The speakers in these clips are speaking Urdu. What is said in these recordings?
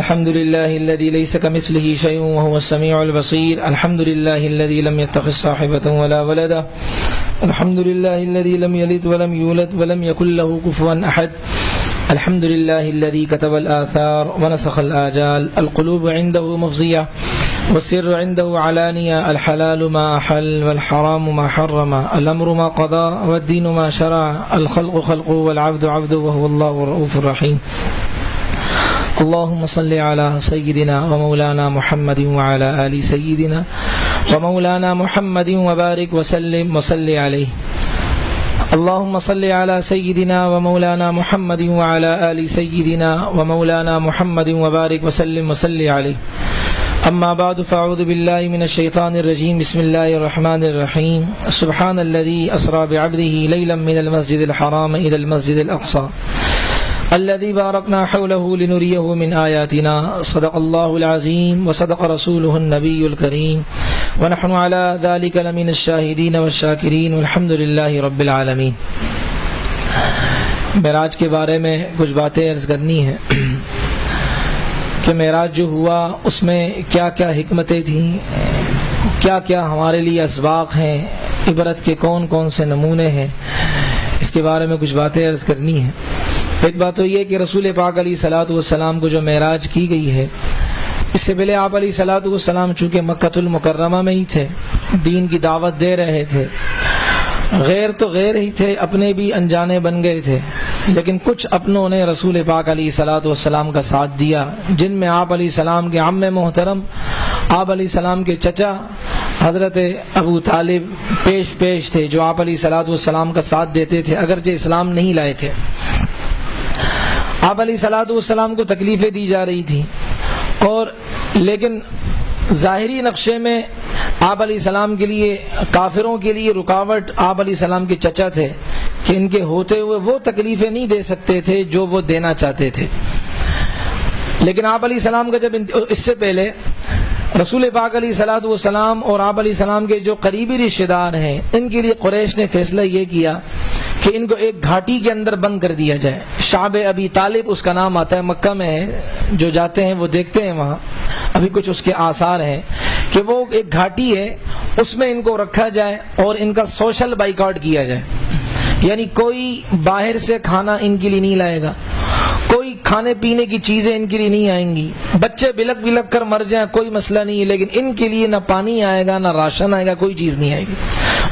الحمد لله الذي ليس كمثله شيء وهو السميع البصير. الحمد لله الذي لم يتخذ صاحبة ولا ولدا. الحمد لله الذي لم يلد ولم يولد ولم يكن له كفوا أحد. الحمد لله الذي كتب الآثار ونسخ الآجال. القلوب عنده مفزية والسر عنده علانية. الحلال ما أحل والحرام ما حرم. الأمر ما قضى والدين ما شرع. الخلق خلقه والعبد عبده وهو الله الرؤوف الرحيم. اللهم صل على سيدنا ومولانا محمد وعلى آل سيدنا ومولانا محمد وبارك وسلم وصل عليه. اللهم صل على سيدنا ومولانا محمد وعلى آل سيدنا ومولانا محمد وبارك وسلم وصل عليه. أما بعد فأعوذ بالله من الشيطان الرجيم. بسم الله الرحمن الرحيم. سبحان الذي أسرى بعبده ليلا من المسجد الحرام إلى المسجد الأقصى الذي باركنا حوله لنريه من آياتنا. صدق الله العظيم وصدق رسوله النبي الكريم ونحن على ذلك لمن الشاهدين والشاكرين والحمد لله رب العالمين. معراج کے بارے میں کچھ باتیں عرض کرنی ہیں کہ معراج جو ہوا اس میں کیا کیا حکمتیں تھیں، کیا کیا ہمارے لیے اسباق ہیں، عبرت کے کون کون سے نمونے ہیں، اس کے بارے میں کچھ باتیں عرض کرنی ہیں. ایک بات تو یہ کہ رسول پاک علیہ الصلوۃ والسلام کو جو معراج کی گئی ہے، اس سے پہلے آپ علیہ الصلوۃ والسلام چونکہ مکۃ المکرمہ میں ہی تھے، دین کی دعوت دے رہے تھے، غیر تو غیر ہی تھے، اپنے بھی انجانے بن گئے تھے، لیکن کچھ اپنوں نے رسول پاک علیہ الصلوۃ والسلام کا ساتھ دیا، جن میں آپ علیہ السلام کے عم محترم، آپ علیہ السلام کے چچا حضرت ابو طالب پیش تھے، جو آپ علیہ الصلوۃ والسلام کا ساتھ دیتے تھے اگرچہ اسلام نہیں لائے تھے. آپ علیہ الصلوۃ والسلام کو تکلیفیں دی جا رہی تھیں، اور لیکن ظاہری نقشے میں آپ علیہ السلام کے لیے، کافروں کے لیے رکاوٹ آپ علیہ السلام کے چچا تھے کہ ان کے ہوتے ہوئے وہ تکلیفیں نہیں دے سکتے تھے جو وہ دینا چاہتے تھے. لیکن آپ علیہ السلام کا جب اس سے پہلے رسول پاک علیہ الصلوۃ والسلام اور آپ علیہ السلام کے جو قریبی رشتہ دار ہیں، ان کے لیے قریش نے فیصلہ یہ کیا کہ ان کو ایک گھاٹی کے اندر بند کر دیا جائے. شعب ابی طالب اس کا نام آتا ہے، مکہ میں ہے، جو جاتے ہیں وہ دیکھتے ہیں وہاں ابھی کچھ اس کے آثار ہیں کہ وہ ایک گھاٹی ہے، اس میں ان کو رکھا جائے اور ان کا سوشل بائیکاٹ کیا جائے. یعنی کوئی باہر سے کھانا ان کے لیے نہیں لائے گا، کوئی کھانے پینے کی چیزیں ان کے لیے نہیں آئیں گی، بچے بلک بلک کر مر جائیں کوئی مسئلہ نہیں ہے، لیکن ان کے لیے نہ پانی آئے گا نہ راشن آئے گا، کوئی چیز نہیں آئے گی.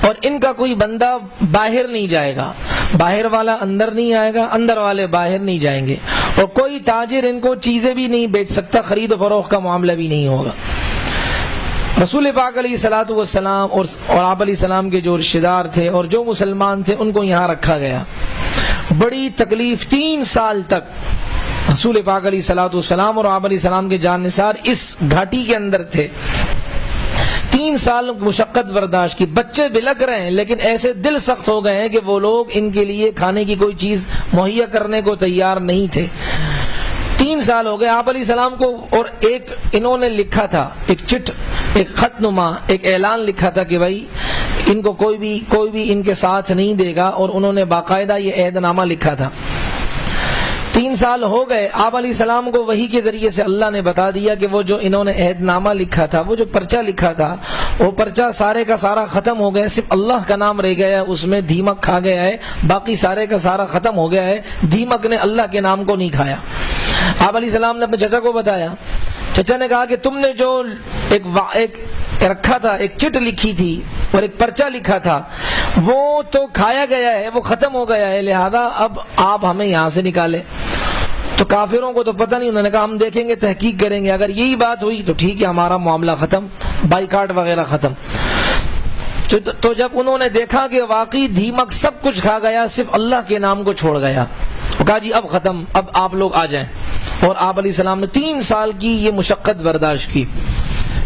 اور ان کا کوئی بندہ باہر نہیں جائے گا، باہر والا اندر نہیں آئے گا، اندر والے باہر نہیں جائیں گے، اور کوئی تاجر ان کو چیزیں بھی نہیں بیچ سکتا، خرید و فروخت کا معاملہ بھی نہیں ہوگا. رسول پاک علیہ الصلوۃ والسلام اور آپ علیہ السلام کے جو رشتہ دار تھے اور جو مسلمان تھے ان کو یہاں رکھا گیا. بڑی تکلیف 3 سال تک رسول پاک علیہ الصلوۃ والسلام اور آپ علیہ السلام کے جان نثار اس گھاٹی کے اندر تھے. 3 سال مشقت برداشت کی، بچے بلک رہے ہیں لیکن ایسے دل سخت ہو گئے ہیں کہ وہ لوگ ان کے لیے کھانے کی کوئی چیز مہیا کرنے کو تیار نہیں تھے. 3 سال ہو گئے آپ علیہ السلام کو، اور ایک انہوں نے لکھا تھا، ایک چٹ، ایک خط نما، ایک اعلان لکھا تھا کہ بھائی ان کو کوئی بھی ان کے ساتھ نہیں دے گا، اور انہوں نے باقاعدہ یہ عہد نامہ لکھا تھا. 3 سال ہو گئے، آپ علیہ السلام کو وحی کے ذریعے سے اللہ نے بتا دیا کہ وہ جو انہوں نے عہد نامہ لکھا تھا، وہ جو پرچہ لکھا تھا، وہ پرچہ سارے کا سارا ختم ہو گیا، صرف اللہ کا نام رہ گیا ہے، اس میں دیمک کھا گیا ہے، باقی سارے کا سارا ختم ہو گیا ہے، دیمک نے اللہ کے نام کو نہیں کھایا. آپ علیہ السلام نے اپنے چچا کو بتایا، چچا نے کہا کہ تم نے جو ایک رکھا تھا، ایک چٹ لکھی تھی اور ایک پرچہ لکھا تھا، وہ تو کھایا گیا ہے، وہ ختم ہو گیا ہے، لہذا اب آپ ہمیں یہاں سے نکالے. تو کافروں کو تو پتہ نہیں، انہوں نے کہا ہم دیکھیں گے، تحقیق کریں گے، اگر یہی بات ہوئی تو ٹھیک ہے، ہمارا معاملہ ختم، بائیکاٹ وغیرہ ختم. تو جب انہوں نے دیکھا کہ واقعی دیمک سب کچھ کھا گیا، صرف اللہ کے نام کو چھوڑ گیا، کہا جی اب ختم، اب آپ لوگ آ جائیں. اور آپ علیہ السلام نے 3 سال کی یہ مشقت برداشت کی.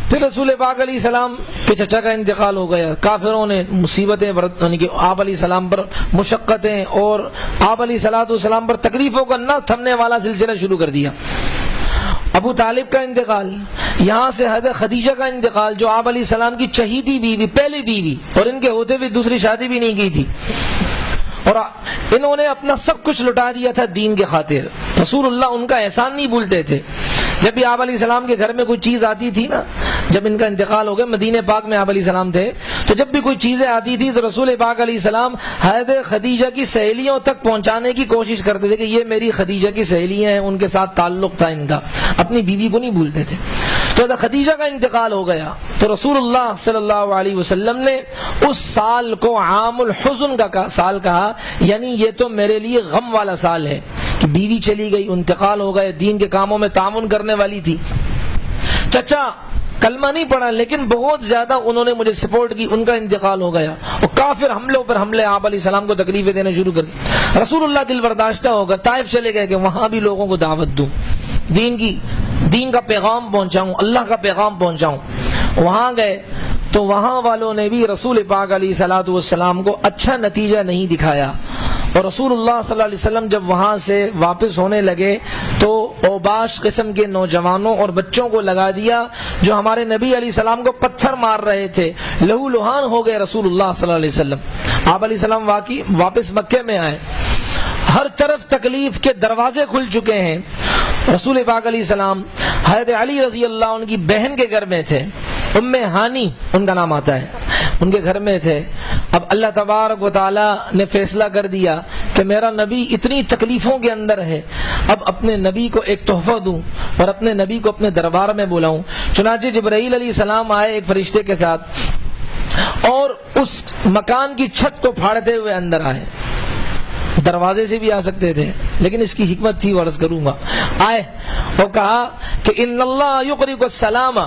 پھر رسول پاک علیہ السلام کے چچا کا انتقال ہو گیا، کافروں نے مصیبتیں یعنی کہ آپ علیہ السلام پر مشقتیں اور آپ علیہ السلام پر تکلیفوں کا نہ تھمنے والا سلسلہ شروع کر دیا. ابو طالب کا انتقال، یہاں سے حضرت خدیجہ کا انتقال جو آپ علیہ السلام کی چہیتی بیوی، پہلی بیوی، اور ان کے ہوتے ہوئے دوسری شادی بھی نہیں کی تھی، اور انہوں نے اپنا سب کچھ لٹا دیا تھا دین کے خاطر. رسول اللہ ان کا احسان نہیں بھولتے تھے، جب بھی آپ علیہ السلام کے گھر میں کوئی چیز آتی تھی نا، جب ان کا انتقال ہو گیا، مدینہ پاک میں آپ علیہ السلام تھے، تو جب بھی کوئی چیزیں آتی تھی تو رسول پاک علیہ السلام حضرت خدیجہ کی سہیلیوں تک پہنچانے کی کوشش کرتے تھے کہ یہ میری خدیجہ کی سہیلیاں ہیں، ان کے ساتھ تعلق تھا ان کا، اپنی بیوی کو نہیں بھولتے تھے۔ تو حضرت خدیجہ کا انتقال ہو گیا تو رسول اللہ صلی اللہ علیہ وسلم نے اس سال کو عام الحزن کا سال کہا، یعنی یہ تو میرے لیے غم والا سال ہے کہ بیوی چلی گئی، انتقال ہو گئے، دین کے کاموں میں تعاون کرنے والی تھی، چچا کلمہ نہیں پڑھا لیکن بہت زیادہ انہوں نے مجھے سپورٹ کی، ان کا انتقال ہو گیا، اور کافر حملوں پر حملے آپ علیہ السلام کو تکلیفیں دینا شروع کر دی۔ رسول اللہ دل برداشتہ ہو کر طائف چلے گئے کہ وہاں بھی لوگوں کو دعوت دوں، دین کا پیغام پہنچاؤں، اللہ کا پیغام پہنچاؤں۔ وہاں گئے تو وہاں والوں نے بھی رسول پاک علیہ الصلوۃ والسلام کو اچھا نتیجہ نہیں دکھایا، اور رسول اللہ صلی اللہ علیہ وسلم جب وہاں سے واپس ہونے لگے تو اوباش قسم کے نوجوانوں اور بچوں کو لگا دیا جو ہمارے نبی علیہ السلام کو پتھر مار رہے تھے، لہو لہان ہو گئے رسول اللہ صلی اللہ علیہ وسلم۔ آپ علیہ السلام واپس مکے میں آئے، ہر طرف تکلیف کے دروازے کھل چکے ہیں۔ رسول پاک علیہ السلام حضرت علی رضی اللہ عنہ کی بہن کے گھر میں تھے، ام ہانی ان کا نام آتا ہے، ان کے گھر میں تھے۔ اب اللہ تبارک و تعالی نے فیصلہ کر دیا کہ میرا نبی اتنی تکلیفوں کے اندر ہے، اب اپنے نبی کو ایک تحفہ دوں اور اپنے نبی کو اپنے دربار میں بلاؤں۔ چنانچہ جبرائیل علیہ السلام آئے ایک فرشتے کے ساتھ اور اس مکان کی چھت کو پھاڑتے ہوئے اندر آئے، دروازے سے بھی آ سکتے تھے لیکن اس کی حکمت تھی، عرض کروں گا۔ آئے اور کہا کہ ان اللہ یقرئک السلام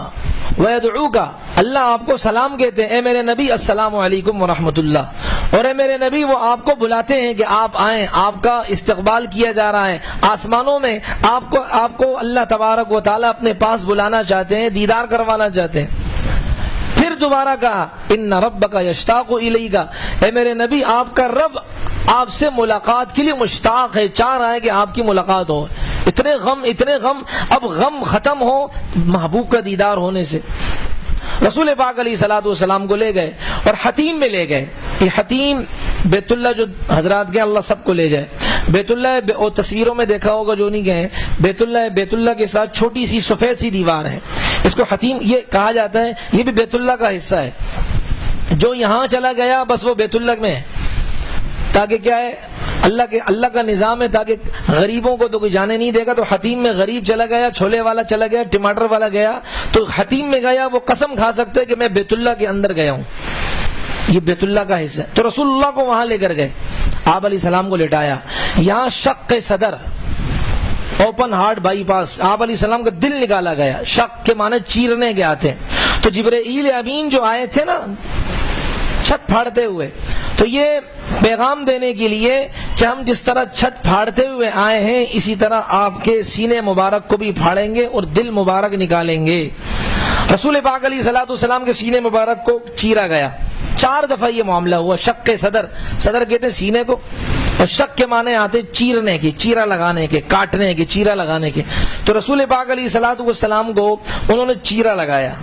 ویدعوک، اللہ آپ کو سلام کہتے ہیں، اے میرے نبی السلام علیکم ورحمۃ اللہ، اور اے میرے نبی وہ آپ کو بلاتے ہیں کہ آپ آئیں، آپ کا استقبال کیا جا رہا ہے، آسمانوں میں آپ کو اللہ تبارک و تعالیٰ اپنے پاس بلانا چاہتے ہیں، دیدار کروانا چاہتے ہیں۔ پھر دوبارہ کہا ان ربک یشتاق الیک، اے میرے نبی آپ کا رب آپ سے ملاقات کے لیے مشتاق ہے، چاہ رہا ہے کہ آپ کی ملاقات ہو۔ اتنے غم، اب غم ختم ہو محبوب کا دیدار ہونے سے۔ رسول پاک علیہ الصلوۃ والسلام کو لے گئے اور حتیم میں لے گئے۔ یہ حتیم بیت اللہ جو حضرات گئے اللہ سب کو لے جائے، بیت اللہ اور تصویروں میں دیکھا ہوگا جو نہیں گئے، بیت اللہ کے ساتھ چھوٹی سی سفید سی دیوار ہے، اس کو حتیم یہ کہا جاتا ہے، یہ بھی بیت اللہ کا حصہ ہے۔ جو یہاں چلا گیا بس وہ بیت اللہ میں ہے، تاکہ کیا ہے اللہ کا نظام ہے تاکہ غریبوں کو تو کوئی جانے نہیں دے گا۔ تو حتیم میں غریب چلا گیا، چھولے والا چلا گیا، ٹماٹر والا گیا، تو حتیم میں گیا وہ قسم کھا سکتے کہ میں بیت اللہ کے اندر گیا ہوں، یہ بیت اللہ کا حصہ ہے۔ تو رسول اللہ کو وہاں لے کر گئے، آپ علیہ السلام کو لٹایا، یہاں شق صدر اوپن ہارٹ بائی پاس آپ علیہ السلام کا دل نکالا گیا، شق کے معنی چیرنے کے آتے ہیں۔ تو جبرائیل امین جو آئے تھے نا چھت پھاڑتے ہوئے، تو یہ پیغام دینے کے لیے کہ ہم جس طرح چھت پھاڑتے ہوئے آئے ہیں اسی طرح آپ کے سینے مبارک کو بھی پھاڑیں گے اور دل مبارک نکالیں گے۔ رسول پاک علیہ الصلوۃ والسلام کے سینے مبارک کو چیرا گیا، 4 دفعہ یہ معاملہ ہوا۔ شق صدر کہتے ہیں سینے کو، اور شق کے معنی آتے چیرنے کے، چیرا لگانے کے، کاٹنے کے، چیرا لگانے کے۔ تو رسول پاک علیہ الصلوۃ والسلام کو انہوں نے چیرا لگایا،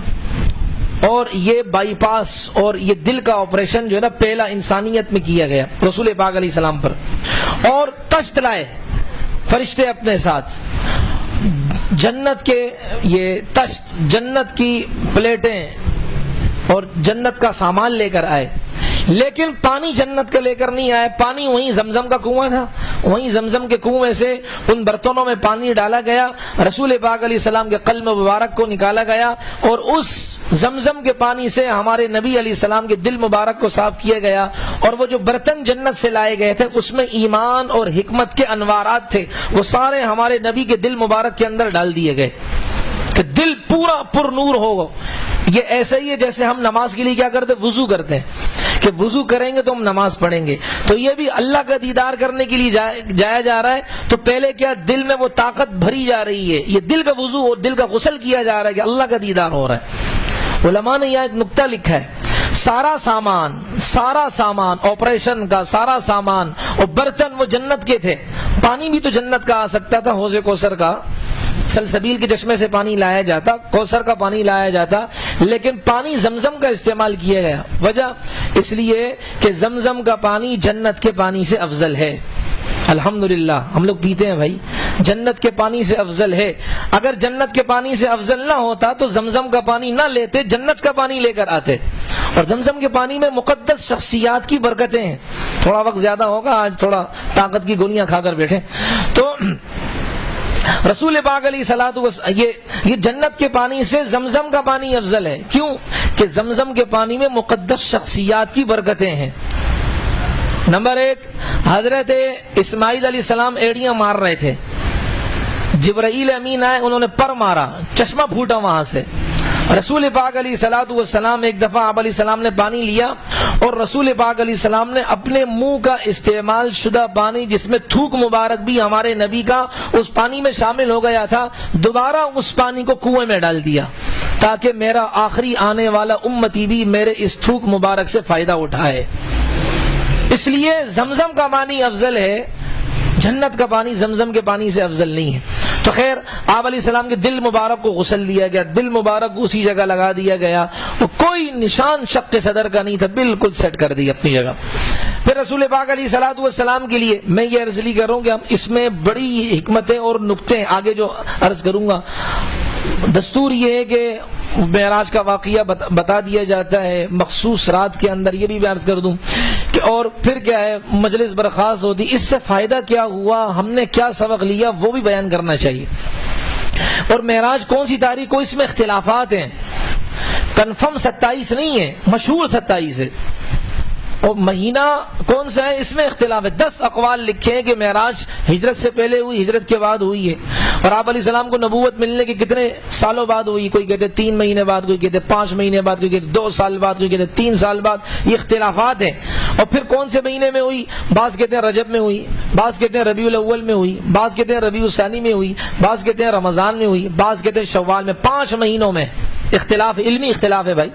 اور یہ بائی پاس اور یہ دل کا آپریشن جو ہے نا پہلا انسانیت میں کیا گیا رسول پاک علیہ السلام پر۔ اور تشت لائے فرشتے اپنے ساتھ، جنت کے یہ تشت، جنت کی پلیٹیں اور جنت کا سامان لے کر آئے، لیکن پانی جنت کا لے کر نہیں آئے، پانی وہیں زمزم کا کنواں تھا، وہیں زمزم کے کنویں سے ان برتنوں میں پانی ڈالا گیا، رسول پاک علیہ السلام کے قلب مبارک کو نکالا گیا، اور اس زمزم کے پانی سے ہمارے نبی علیہ السلام کے دل مبارک کو صاف کیا گیا، اور وہ جو برتن جنت سے لائے گئے تھے اس میں ایمان اور حکمت کے انوارات تھے، وہ سارے ہمارے نبی کے دل مبارک کے اندر ڈال دیے گئے کہ دل پورا پر نور ہو۔ یہ ایسا ہی ہے جیسے ہم نماز کے لیے کیا کرتے، وضو کرتے ہیں کہ وضو کریں گے تو ہم نماز پڑھیں گے، تو یہ بھی اللہ کا دیدار کرنے کے لیے جایا جا رہا ہے۔ تو پہلے کیا دل میں وہ طاقت بھری جا رہی ہے، یہ دل کا وضو اور دل کا غسل کیا جا رہا ہے کہ اللہ کا دیدار ہو رہا ہے۔ علماء نے یہاں ایک نقطہ لکھا ہے، سارا سامان آپریشن کا سارا سامان اور برتن وہ جنت کے تھے، پانی بھی تو جنت کا آ سکتا تھا، حوض کوثر کا، سلسبیل کے چشمے سے پانی لایا جاتا، کوثر کا پانی لایا جاتا، لیکن پانی زمزم کا استعمال کیا گیا۔ وجہ اس لیے کہ زمزم کا پانی جنت کے پانی سے افضل ہے، الحمدللہ ہم لوگ پیتے ہیں بھائی، جنت کے پانی سے افضل ہے۔ اگر جنت کے پانی سے افضل نہ ہوتا تو زمزم کا پانی نہ لیتے، جنت کا پانی لے کر آتے۔ اور زمزم کے پانی میں مقدس شخصیات کی برکتیں ہیں۔ تھوڑا وقت زیادہ ہوگا، آج تھوڑا طاقت کی گولیاں کھا کر بیٹھے۔ تو رسول پاک علیہ الصلوۃ والسلام یہ جنت کے پانی سے زمزم کا پانی افضل ہے۔ کیوں؟ کہ زمزم کے پانی میں مقدس شخصیات کی برکتیں ہیں۔ نمبر 1، حضرت اسماعیل علیہ السلام ایڑیاں مار رہے تھے، جبرائیل امین آئے، انہوں نے پر مارا، چشمہ پھوٹا وہاں سے۔ رسول پاک علیہ الصلوۃ والسلام ایک دفعہ آپ علیہ السلام نے پانی لیا اور رسول پاک علیہ السلام نے اپنے منہ کا استعمال شدہ پانی، جس میں تھوک مبارک بھی ہمارے نبی کا اس پانی میں شامل ہو گیا تھا، دوبارہ اس پانی کو کنویں میں ڈال دیا تاکہ میرا آخری آنے والا امتی بھی میرے اس تھوک مبارک سے فائدہ اٹھائے۔ اس لیے زمزم کا پانی افضل ہے، جنت کا پانی زمزم کے پانی سے افضل نہیں ہے۔ تو خیر، آپ علیہ السلام کے دل مبارک کو غسل دیا گیا، دل مبارک کو اسی جگہ لگا دیا گیا، وہ کوئی نشان شق صدر کا نہیں تھا، بالکل سیٹ کر دی اپنی جگہ۔ پھر رسول پاک علیہ الصلوۃ والسلام کے لیے میں یہ عرض کروں کہ ہم اس میں بڑی حکمتیں اور نکتے آگے جو عرض کروں گا۔ دستور یہ ہے کہ معراج کا واقعہ بتا دیا جاتا ہے مخصوص رات کے اندر، یہ بھی میں عرض کر دوں کہ اور پھر کیا ہے، مجلس برخاست ہوتی، اس سے فائدہ کیا ہوا، ہم نے کیا سبق لیا، وہ بھی بیان کرنا چاہیے۔ اور معراج کون سی تاریخ کو، اس میں اختلافات ہیں، کنفرم 27 نہیں ہے، مشہور 27 ہے، اور مہینہ کون سا ہے اس میں اختلاف ہے۔ 10 اقوال لکھے ہیں کہ معراج ہجرت سے پہلے ہوئی، ہجرت کے بعد ہوئی ہے، اور آپ علیہ السلام کو نبوت ملنے کے کتنے سالوں بعد ہوئی، کوئی کہتے 3 مہینے بعد، کوئی کہتے 5 مہینے بعد، کوئی کہتے 2 سال بعد، کوئی کہتے 3 سال بعد، یہ اختلافات ہیں۔ اور پھر کون سے مہینے میں ہوئی، بعض کہتے ہیں رجب میں ہوئی، بعض کہتے ہیں ربیع الاول میں ہوئی، بعض کہتے ہیں ربیع الثانی میں ہوئی، بعض کہتے ہیں رمضان میں ہوئی، بعض کہتے ہیں شوال میں۔ 5 مہینوں میں اختلاف، علمی اختلاف ہے بھائی،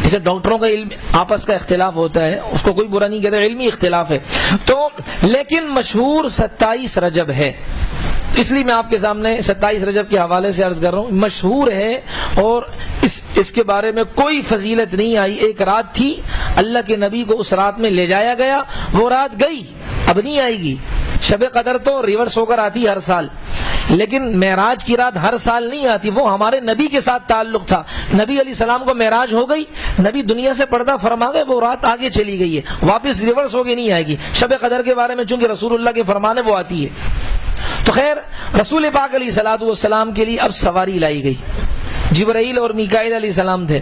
جسے ڈاکٹروں کا علم آپس کا اختلاف ہوتا ہے، اس کو کوئی برا نہیں کہتا، علمی اختلاف ہے۔ تو لیکن مشہور 27 رجب ہے، اس لیے میں آپ کے سامنے 27 رجب کے حوالے سے عرض کر رہا ہوں، مشہور ہے، اور اس کے بارے میں کوئی فضیلت نہیں آئی۔ ایک رات تھی، اللہ کے نبی کو اس رات میں لے جایا گیا، وہ رات گئی، اب نہیں آئے گی۔ شب قدر تو ریورس ہو کر آتی ہر سال، لیکن معراج کی رات ہر سال نہیں آتی، وہ ہمارے نبی کے ساتھ تعلق تھا۔ نبی علیہ السلام کو معراج ہو گئی، نبی دنیا سے پردہ فرما گئے، وہ رات آگے چلی گئی ہے، واپس ریورس ہو کے نہیں آئے گی۔ شب قدر کے بارے میں چونکہ رسول اللہ کے فرمان ہے، وہ آتی ہے۔ تو خیر، رسول پاک علیہ الصلوۃ والسلام کے لیے اب سواری لائی گئی، جبرائیل اور میکائیل علیہ السلام تھے،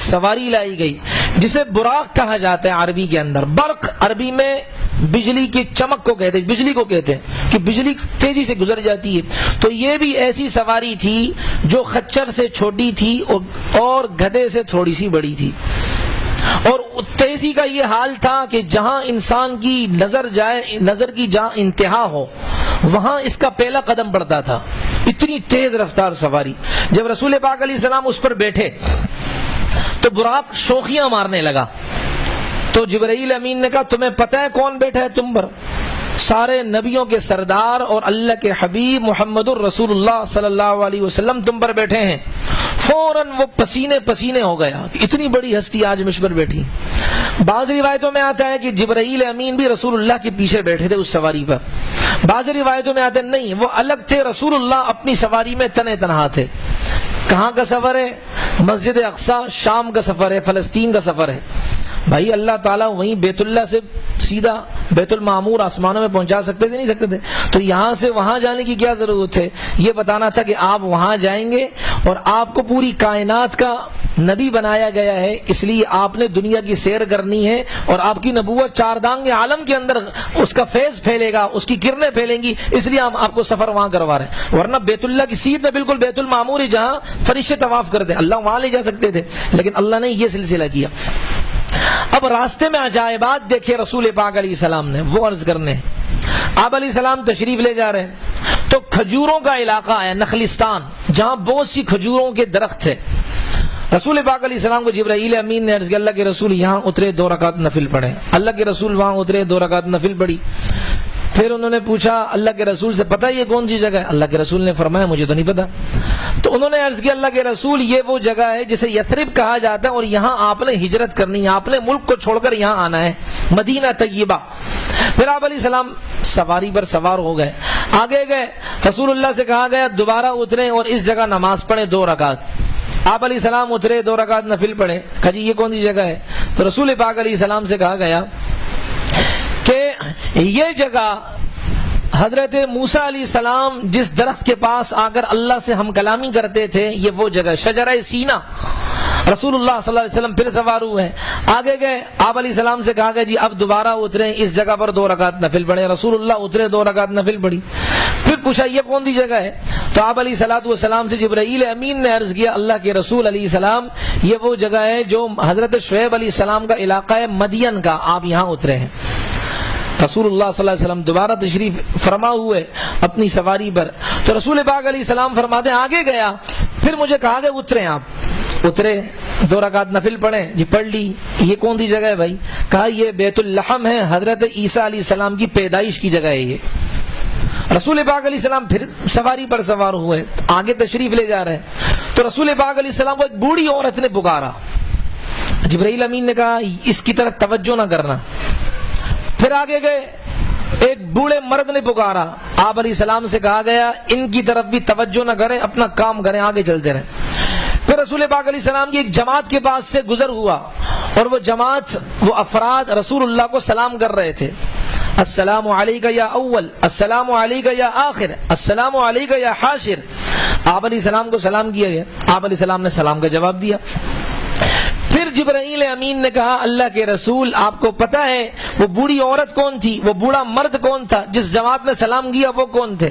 سواری لائی گئی جسے براق کہا جاتا ہے عربی کے اندر۔ برق عربی میں بجلی کی چمک کو کہتے ہیں، بجلی کو کہتے ہیں کہ بجلی تیزی سے گزر جاتی ہے۔ تو یہ بھی ایسی سواری تھی جو خچر سے چھوٹی تھی اور گدھے سے تھوڑی سی بڑی تھی، اور تیزی کا یہ حال تھا کہ جہاں انسان کی نظر جائے، نظر کی جہاں انتہا ہو، وہاں اس کا پہلا قدم پڑتا تھا، اتنی تیز رفتار سواری۔ جب رسول پاک علیہ السلام اس پر بیٹھے تو براق شوخیاں مارنے لگا، تو جبرائیل امین نے کہا تمہیں پتہ ہے کون بیٹھا ہے تم پر؟ سارے نبیوں کے سردار اور اللہ کے حبیب محمد الرسول اللہ صلی اللہ علیہ وسلم تم پر بیٹھے ہیں۔ فوراً وہ پسینے پسینے ہو گیا کہ اتنی بڑی ہستی آج مجھ پر بیٹھی۔ بعض روایتوں میں آتا ہے کہ جبرائیل امین بھی رسول اللہ کے پیچھے بیٹھے تھے اس سواری پر، بعض روایتوں میں آتا ہے نہیں، وہ الگ تھے، رسول اللہ اپنی سواری میں تنے تنہا تھے۔ کہاں کا سفر ہے؟ مسجد اقصی، شام کا سفر ہے، فلسطین کا سفر ہے۔ بھائی اللہ تعالیٰ وہیں بیت اللہ سے سیدھا بیت المعمور آسمانوں میں پہنچا سکتے تھے، نہیں سکتے تھے؟ تو یہاں سے وہاں جانے کی کیا ضرورت ہے؟ یہ بتانا تھا کہ آپ وہاں جائیں گے اور آپ کو پوری کائنات کا نبی بنایا گیا ہے، اس لیے آپ نے دنیا کی سیر کرنی ہے، اور آپ کی نبوت چاردانگ عالم کے اندر اس کا فیض پھیلے گا، اس کی کرنیں پھیلیں گی، اس لیے ہم آپ کو سفر وہاں کروا رہے ہیں۔ ورنہ بیت اللہ کی سیدھ میں بالکل بیت المعمور ہی جہاں فرشتے طواف کرتے، اللہ وہاں لے جا سکتے تھے، لیکن اللہ نے یہ سلسلہ کیا۔ اب راستے میں عجائبات دیکھے رسول پاک علیہ السلام نے، وہ عرض کرنے آپ علیہ السلام تشریف لے جا رہے ہیں تو کھجوروں کا علاقہ ہے، نخلستان، جہاں بہت سی کھجوروں کے درخت تھے۔ رسول پاک علیہ السلام کو جبرائیل امین نے عرض کیا اللہ کے رسول یہاں اترے، 2 رکعت نفل پڑھیں۔ اللہ کے رسول وہاں اترے، 2 رکعت نفل پڑھی۔ پھر انہوں نے پوچھا اللہ کے رسول سے پتہ یہ کون سی جگہ ہے؟ اللہ کے رسول نے فرمایا مجھے تو نہیں پتا۔ تو انہوں نے عرض کیا اللہ کے رسول یہ وہ جگہ ہے جسے یثرب کہا جاتا ہے، اور یہاں آپ نے ہجرت کرنی ہے، آپ نے ملک کو چھوڑ کر یہاں آنا ہے، مدینہ طیبہ۔ پھر آپ علیہ السلام سواری پر سوار ہو گئے، آگے گئے، رسول اللہ سے کہا گیا دوبارہ اتریں اور اس جگہ نماز پڑھیں 2 رکعت۔ آپ علیہ السلام اترے، 2 رکعت نفل پڑھے۔ کہا جی یہ کون سی جگہ ہے؟ تو رسول پاک علیہ السلام سے کہا گیا کہ یہ جگہ حضرت موسیٰ علیہ السلام جس درخت کے پاس آ کر اللہ سے ہم کلامی کرتے تھے، یہ وہ جگہ شجرہ سینا۔ رسول اللہ صلی اللہ علیہ وسلم پھر سوار ہوئے، آگے گئے، آپ علیہ السلام سے کہا گیا جی اب دوبارہ اتریں، اس جگہ پر 2 رکعت نفل پڑھے۔ رسول اللہ اترے، 2 رکعت نفل پڑھی۔ پھر پوچھا یہ کون سی جگہ ہے؟ تو آپ علیہ السلام سے جبرائیل امین نے عرض کیا اللہ کے رسول علیہ السلام یہ وہ جگہ ہے جو حضرت شعیب علیہ السلام کا علاقہ ہے مدین کا، آپ یہاں اترے ہیں۔ رسول اللہ صلی اللہ علیہ وسلم دوبارہ تشریف فرما ہوئے اپنی سواری پر، تو رسول پاک علیہ السلام فرماتے ہیں آگے گیا، پھر مجھے کہا کہ اتریں۔ آپ اترے، 2 رکعت نفل پڑھیں جی، پڑھ لی۔ یہ کون سی جگہ ہے بھائی؟ کہا یہ بیت اللحم ہے، حضرت عیسیٰ علیہ السلام کی پیدائش کی جگہ ہے یہ۔ رسول پاک علیہ السلام پھر سواری پر سوار ہوئے، آگے تشریف لے جا رہے ہیں، تو رسول پاک علیہ السلام کو ایک بوڑھی عورت نے پکارا۔ جبرائیل امین نے کہا اس کی طرف توجہ نہ کرنا۔ پھر آگے گئے، ایک بوڑھے مرد نے پکارا، آپ علیہ السلام سے کہا گیا ان کی طرف بھی توجہ نہ کریں، اپنا کام کریں، آگے چلتے رہیں۔ پھر رسول پاک علیہ السلام کی ایک جماعت کے پاس سے گزر ہوا، اور وہ جماعت، وہ افراد رسول اللہ کو سلام کر رہے تھے، السلام علیکہ یا اول، السلام علیکہ یا آخر، السلام علیکہ یا حاشر۔ آپ علیہ السلام کو سلام کیا گیا، آپ علیہ السلام نے سلام کا جواب دیا۔ پھر جبرائیل امین نے کہا اللہ کے رسول آپ کو پتہ ہے وہ بوڑھی عورت کون تھی، وہ بوڑھا مرد کون تھا، جس جماعت نے سلام کیا وہ کون تھے؟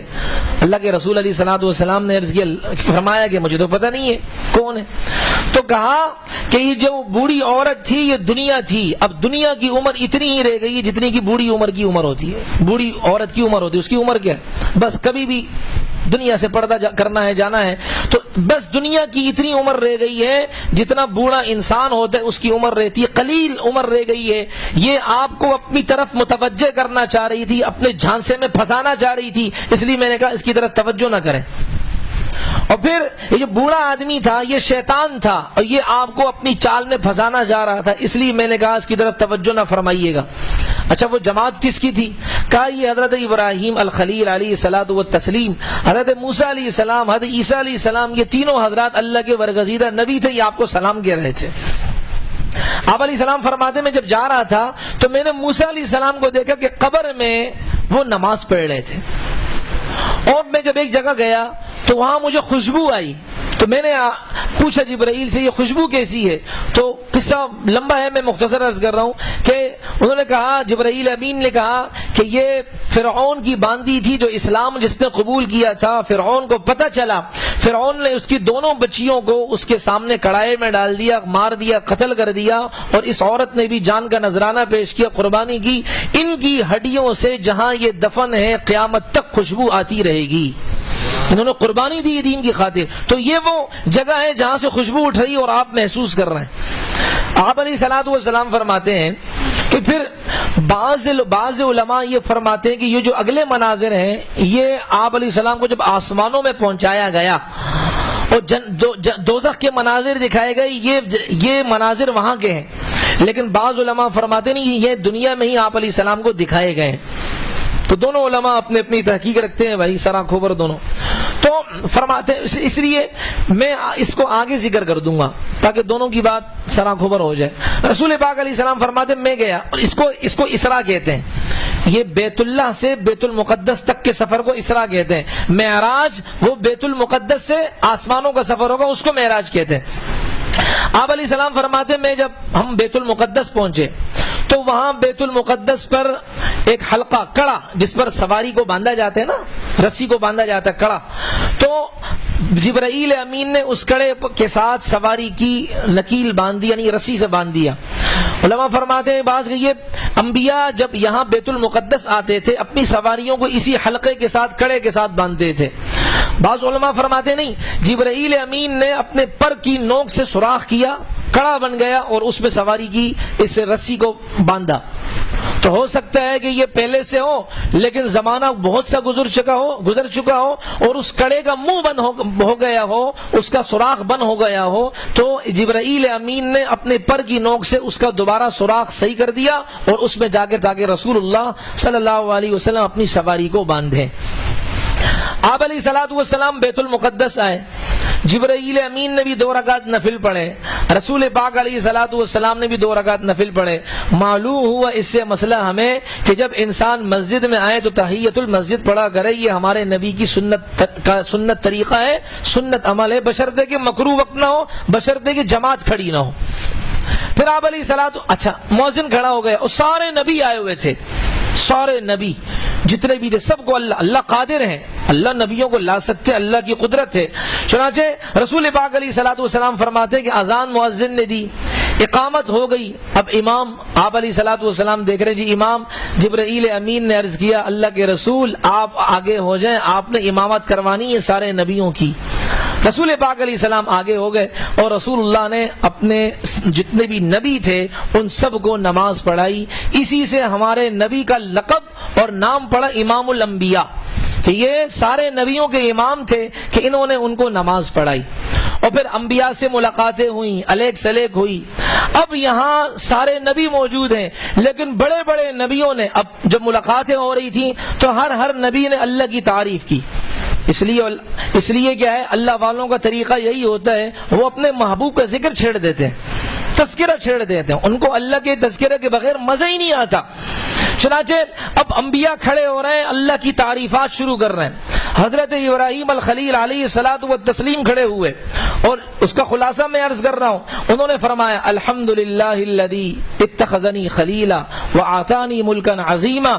اللہ کے رسول علیہ الصلوۃ والسلام نے عرض کیا، فرمایا کہ مجھے تو پتہ نہیں ہے کون ہے۔ تو کہا کہ یہ جو بوڑھی عورت تھی یہ دنیا تھی، اب دنیا کی عمر اتنی ہی رہ گئی ہے جتنی کی بوڑھی عمر کی عمر ہوتی ہے، بوڑھی عورت کی عمر ہوتی ہے، اس کی عمر کیا ہے؟ بس کبھی بھی دنیا سے پردہ کرنا ہے، جانا ہے، تو بس دنیا کی اتنی عمر رہ گئی ہے جتنا بوڑھا انسان ہوتا ہے اس کی عمر رہتی ہے، قلیل عمر رہ گئی ہے۔ یہ آپ کو اپنی طرف متوجہ کرنا چاہ رہی تھی، اپنے جھانسے میں پھنسانا چاہ رہی تھی، اس لیے میں نے کہا اس کی طرف توجہ نہ کریں۔ اور پھر یہ بوڑھا آدمی تھا، یہ شیطان تھا، اور یہ آپ کو اپنی چال میں پھنسانا چاہ رہا تھا، اس لیے میں نے کہا اس کی طرف توجہ نہ فرمائیے گا۔ اچھا وہ جماعت کس کی تھی؟ کہا یہ حضرت ابراہیم الخلیل علیہ الصلوۃ والتسلیم، حضرت موسیٰ علیہ السلام، حضرت عیسیٰ علیہ السلام، یہ تینوں حضرات اللہ کے برگزیدہ نبی تھے، یہ آپ کو سلام کہہ رہے تھے۔ آپ علیہ السلام فرماتے میں جب جا رہا تھا تو میں نے موسیٰ علیہ السلام کو دیکھا کہ قبر میں وہ نماز پڑھ رہے تھے، اور میں جب ایک جگہ گیا تو وہاں مجھے خوشبو آئی، تو میں نے پوچھا جبرائیل سے یہ خوشبو کیسی ہے؟ تو قصہ لمبا ہے، میں مختصر عرض کر رہا ہوں کہ انہوں نے کہا، جبرائیل امین نے کہا کہ یہ فرعون کی باندی تھی جو اسلام جس نے قبول کیا تھا، فرعون کو پتہ چلا، فرعون نے اس کی دونوں بچیوں کو اس کے سامنے کڑھائی میں ڈال دیا، مار دیا، قتل کر دیا، اور اس عورت نے بھی جان کا نذرانہ پیش کیا، قربانی کی، ان کی ہڈیوں سے جہاں یہ دفن ہے قیامت تک خوشبو آتی رہے گی۔ انہوں نے قربانی دی دین کی خاطر، تو یہ وہ جگہ ہے جہاں سے خوشبو اٹھ رہی اور آپ محسوس کر رہے ہیں۔ آپ علیہ الصلوۃ والسلام فرماتے ہیں کہ پھر بعض علماء یہ فرماتے ہیں کہ یہ جو اگلے مناظر ہیں یہ آپ علیہ السلام کو جب آسمانوں میں پہنچایا گیا اور دوزخ کے مناظر دکھائے گئے، یہ مناظر وہاں کے ہیں، لیکن بعض علماء فرماتے نہیں یہ دنیا میں ہی آپ علیہ السلام کو دکھائے گئے ہیں۔ تو دونوں علماء اپنی اپنی تحقیق رکھتے ہیں بھائی، سرا خبر دونوں، تو فرماتے ہیں اس لیے میں اس کو آگے ذکر کر دوں گا تاکہ دونوں کی بات سرا خبر ہو جائے۔ رسول پاک علیہ السلام فرماتے ہیں میں گیا، اور اس کو اسراء کہتے ہیں، یہ بیت اللہ سے بیت المقدس تک کے سفر کو اسراء کہتے ہیں، معراج وہ بیت المقدس سے آسمانوں کا سفر ہوگا اس کو معراج کہتے ہیں۔ آپ علیہ السلام فرماتے ہیں میں جب ہم بیت المقدس پہنچے تو وہاں بیت المقدس پر ایک حلقہ کڑا جس پر سواری کو باندھا جاتا ہے نا، رسی کو باندھا جاتا ہے کڑا، تو جبرائیل امین نے اس کڑے کے ساتھ سواری کی نکیل باندھ دی، یعنی رسی سے باندھ دیا۔ علماء فرماتے ہیں بعض کہ یہ انبیاء جب یہاں بیت المقدس آتے تھے اپنی سواریوں کو اسی حلقے کے ساتھ کڑے کے ساتھ باندھتے تھے۔ بعض علماء فرماتے نہیں، جبرائیل امین نے اپنے پر کی نوک سے سوراخ کیا، کڑا بن گیا اور اس میں سواری کی، اس رسی کو باندھا۔ تو ہو سکتا ہے کہ یہ پہلے سے ہو لیکن زمانہ بہت سا گزر چکا ہو اور اس کڑے کا منہ بند ہو گیا ہو، اس کا سوراخ بند ہو گیا ہو، تو جبرائیل امین نے اپنے پر کی نوک سے اس کا دوبارہ سوراخ صحیح کر دیا اور اس میں جا کے تاکہ رسول اللہ صلی اللہ علیہ وسلم اپنی سواری کو باندھیں۔ آپ علیہ الصلوۃ والسلام بیت المقدس آئے، جبرائیل امین نے بھی 2 رکعت نفل پڑھے، رسول پاک علیہ الصلوۃ والسلام نے بھی 2 رکعت نفل پڑھے۔ معلوم ہوا اس سے مسئلہ ہمیں کہ جب انسان مسجد میں آئے تو تحیۃ المسجد پڑھا کرے، یہ ہمارے نبی کی سنت طریقہ ہے، سنت عمل ہے، بشرطے کہ مکروہ وقت نہ ہو، بشرطے کہ جماعت کھڑی نہ ہو۔ پھر آپ علیہ الصلوۃ، اچھا مؤذن کھڑا ہو گیا اور سارے نبی آئے ہوئے تھے، سارے نبی جتنے بھی تھے سب کو اللہ قادر ہیں، اللہ نبیوں کو لا سکتے، اللہ کی قدرت ہے۔ چنانچہ رسول پاک علیہ الصلوۃ والسلام فرماتے ہیں کہ اذان مؤذن نے دی، اقامت ہو گئی، اب امام آپ علیہ الصلوۃ والسلام دیکھ رہے جی امام، جبرائیل امین نے عرض کیا اللہ کے رسول آپ آگے ہو جائیں، آپ نے امامت کروانی ہے سارے نبیوں کی۔ رسول پاک علیہ السلام آگے ہو گئے اور رسول اللہ نے اپنے جتنے بھی نبی تھے ان سب کو نماز پڑھائی، اسی سے ہمارے نبی کا لقب اور نام پڑا امام الانبیاء، کہ یہ سارے نبیوں کے امام تھے کہ انہوں نے ان کو نماز پڑھائی۔ اور پھر انبیاء سے ملاقاتیں ہوئیں، الیک سلیک ہوئی۔ اب یہاں سارے نبی موجود ہیں لیکن بڑے بڑے نبیوں نے، اب جب ملاقاتیں ہو رہی تھیں تو ہر نبی نے اللہ کی تعریف کی۔ اس لیے کیا ہے، اللہ والوں کا طریقہ یہی ہوتا ہے، وہ اپنے محبوب کا ذکر چھیڑ دیتے ہیں، تذکرہ چھیڑ دیتے ہیں، ان کو اللہ کے تذکرے کے بغیر مزہ ہی نہیں آتا۔ چنانچہ اب انبیاء کھڑے ہو رہے ہیں، اللہ کی تعریفات شروع کر رہے ہیں۔ حضرت ابراہیم الخلیل علیہ الصلوۃ والتسلیم کھڑے ہوئے اور اس کا خلاصہ میں عرض کر رہا ہوں، انہوں نے فرمایا الحمدللہ الذی اتخذنی خلیلا وآتانی ملکا عظیما۔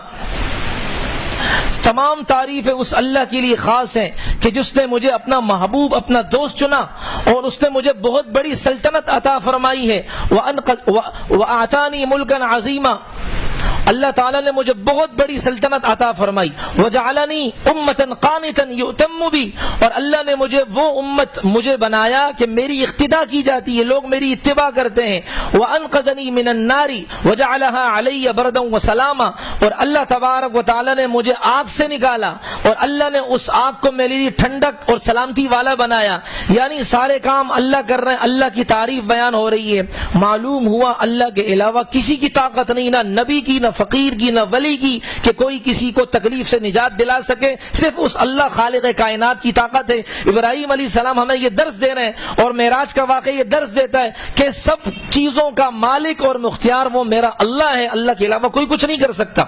تمام تعریفیں اس اللہ کے لیے خاص ہیں کہ جس نے مجھے اپنا محبوب، اپنا دوست چنا اور اس نے مجھے بہت بڑی سلطنت عطا فرمائی ہے۔ وَآتَانِي مُلْكًا عَظِيمًا، اللہ تعالیٰ نے مجھے بہت بڑی سلطنت عطا فرمائی۔ وَجَعَلَنِي أُمَّةً قَانِتًا يُؤْتَمُّ بِي، اور اللہ نے وہ امت مجھے بنایا کہ میری اقتداء کی جاتی ہے، لوگ میری اتباع کرتے ہیں۔ وَأَنْقَذَنِي مِنَ النَّارِ وَجَعَلَهَا عَلَيَّ بَرْدًا وَسَلَامًا، اور اللہ تبارک و تعالیٰ نے مجھے آگ سے نکالا اور اللہ نے اس آگ کو میرے لیے ٹھنڈک اور سلامتی والا بنایا۔ یعنی سارے کام اللہ کر رہے ہیں، اللہ کی تعریف بیان ہو رہی ہے۔ معلوم ہوا اللہ کے علاوہ کسی کی طاقت نہیں، نہ نبی کی، نہ فقیر کی، نہ ولی کی، کہ کوئی کسی کو تکلیف سے نجات دلا سکے، صرف اس اللہ خالق کائنات کی طاقت ہے۔ ابراہیم علیہ السلام ہمیں یہ درس دے رہے ہیں اور معراج کا واقعہ یہ درس دیتا ہے کہ سب چیزوں کا مالک اور مختار وہ میرا اللہ ہے، اللہ کے علاوہ کوئی کچھ نہیں کر سکتا۔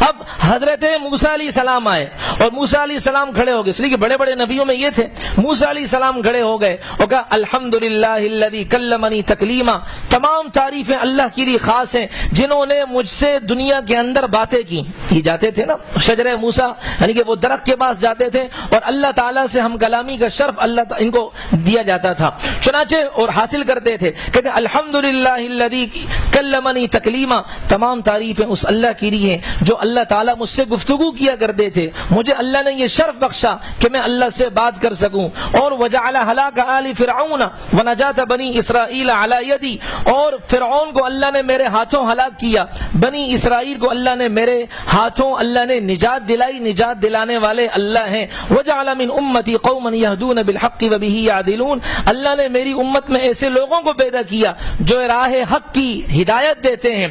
اب حضرت موسیٰ علیہ السلام آئے اور موسیٰ علیہ السلام کھڑے ہو گئے، اس لیے کہ بڑے بڑے نبیوں میں یہ تھے۔ موسیٰ علیہ السلام کھڑے ہو گئے اور کہا الحمدللہ الذی کلمنی تکلیما، تمام تعریفیں اللہ کے لیے خاص ہیں جنہوں نے مجھ سے دنیا کے اندر باتیں کی۔ یہ جاتے تھے نا شجرہ موسیٰ، یعنی کہ وہ درخت کے پاس جاتے تھے اور اللہ تعالیٰ سے ہم کلامی کا شرف اللہ ان کو دیا جاتا تھا، چنانچہ اور حاصل کرتے تھے۔ کہتے ہیں الحمدللہ الذی کلمنی تکلیما، تمام تعریفیں اس اللہ کے لیے ہیں جو اللہ تعالیٰ مجھ سے گفتگو کیا کرتے تھے، مجھے اللہ نے یہ شرف بخشا کہ میں اللہ سے بات کر سکوں۔ اور وجعل ہلاک آل فرعون ونجات بنی اسرائیل علی یدی، اور فرعون کو اللہ نے میرے ہاتھوں ہلاک کیا، بنی اسرائیل کو اللہ نے میرے ہاتھوں اللہ نے نجات دلائی، نجات دلانے والے اللہ ہیں۔ وجعل من امتی قوما یہدون بالحق وبہ یعدلون، اللہ نے میری امت میں ایسے لوگوں کو پیدا کیا جو راہ حق کی ہدایت دیتے ہیں،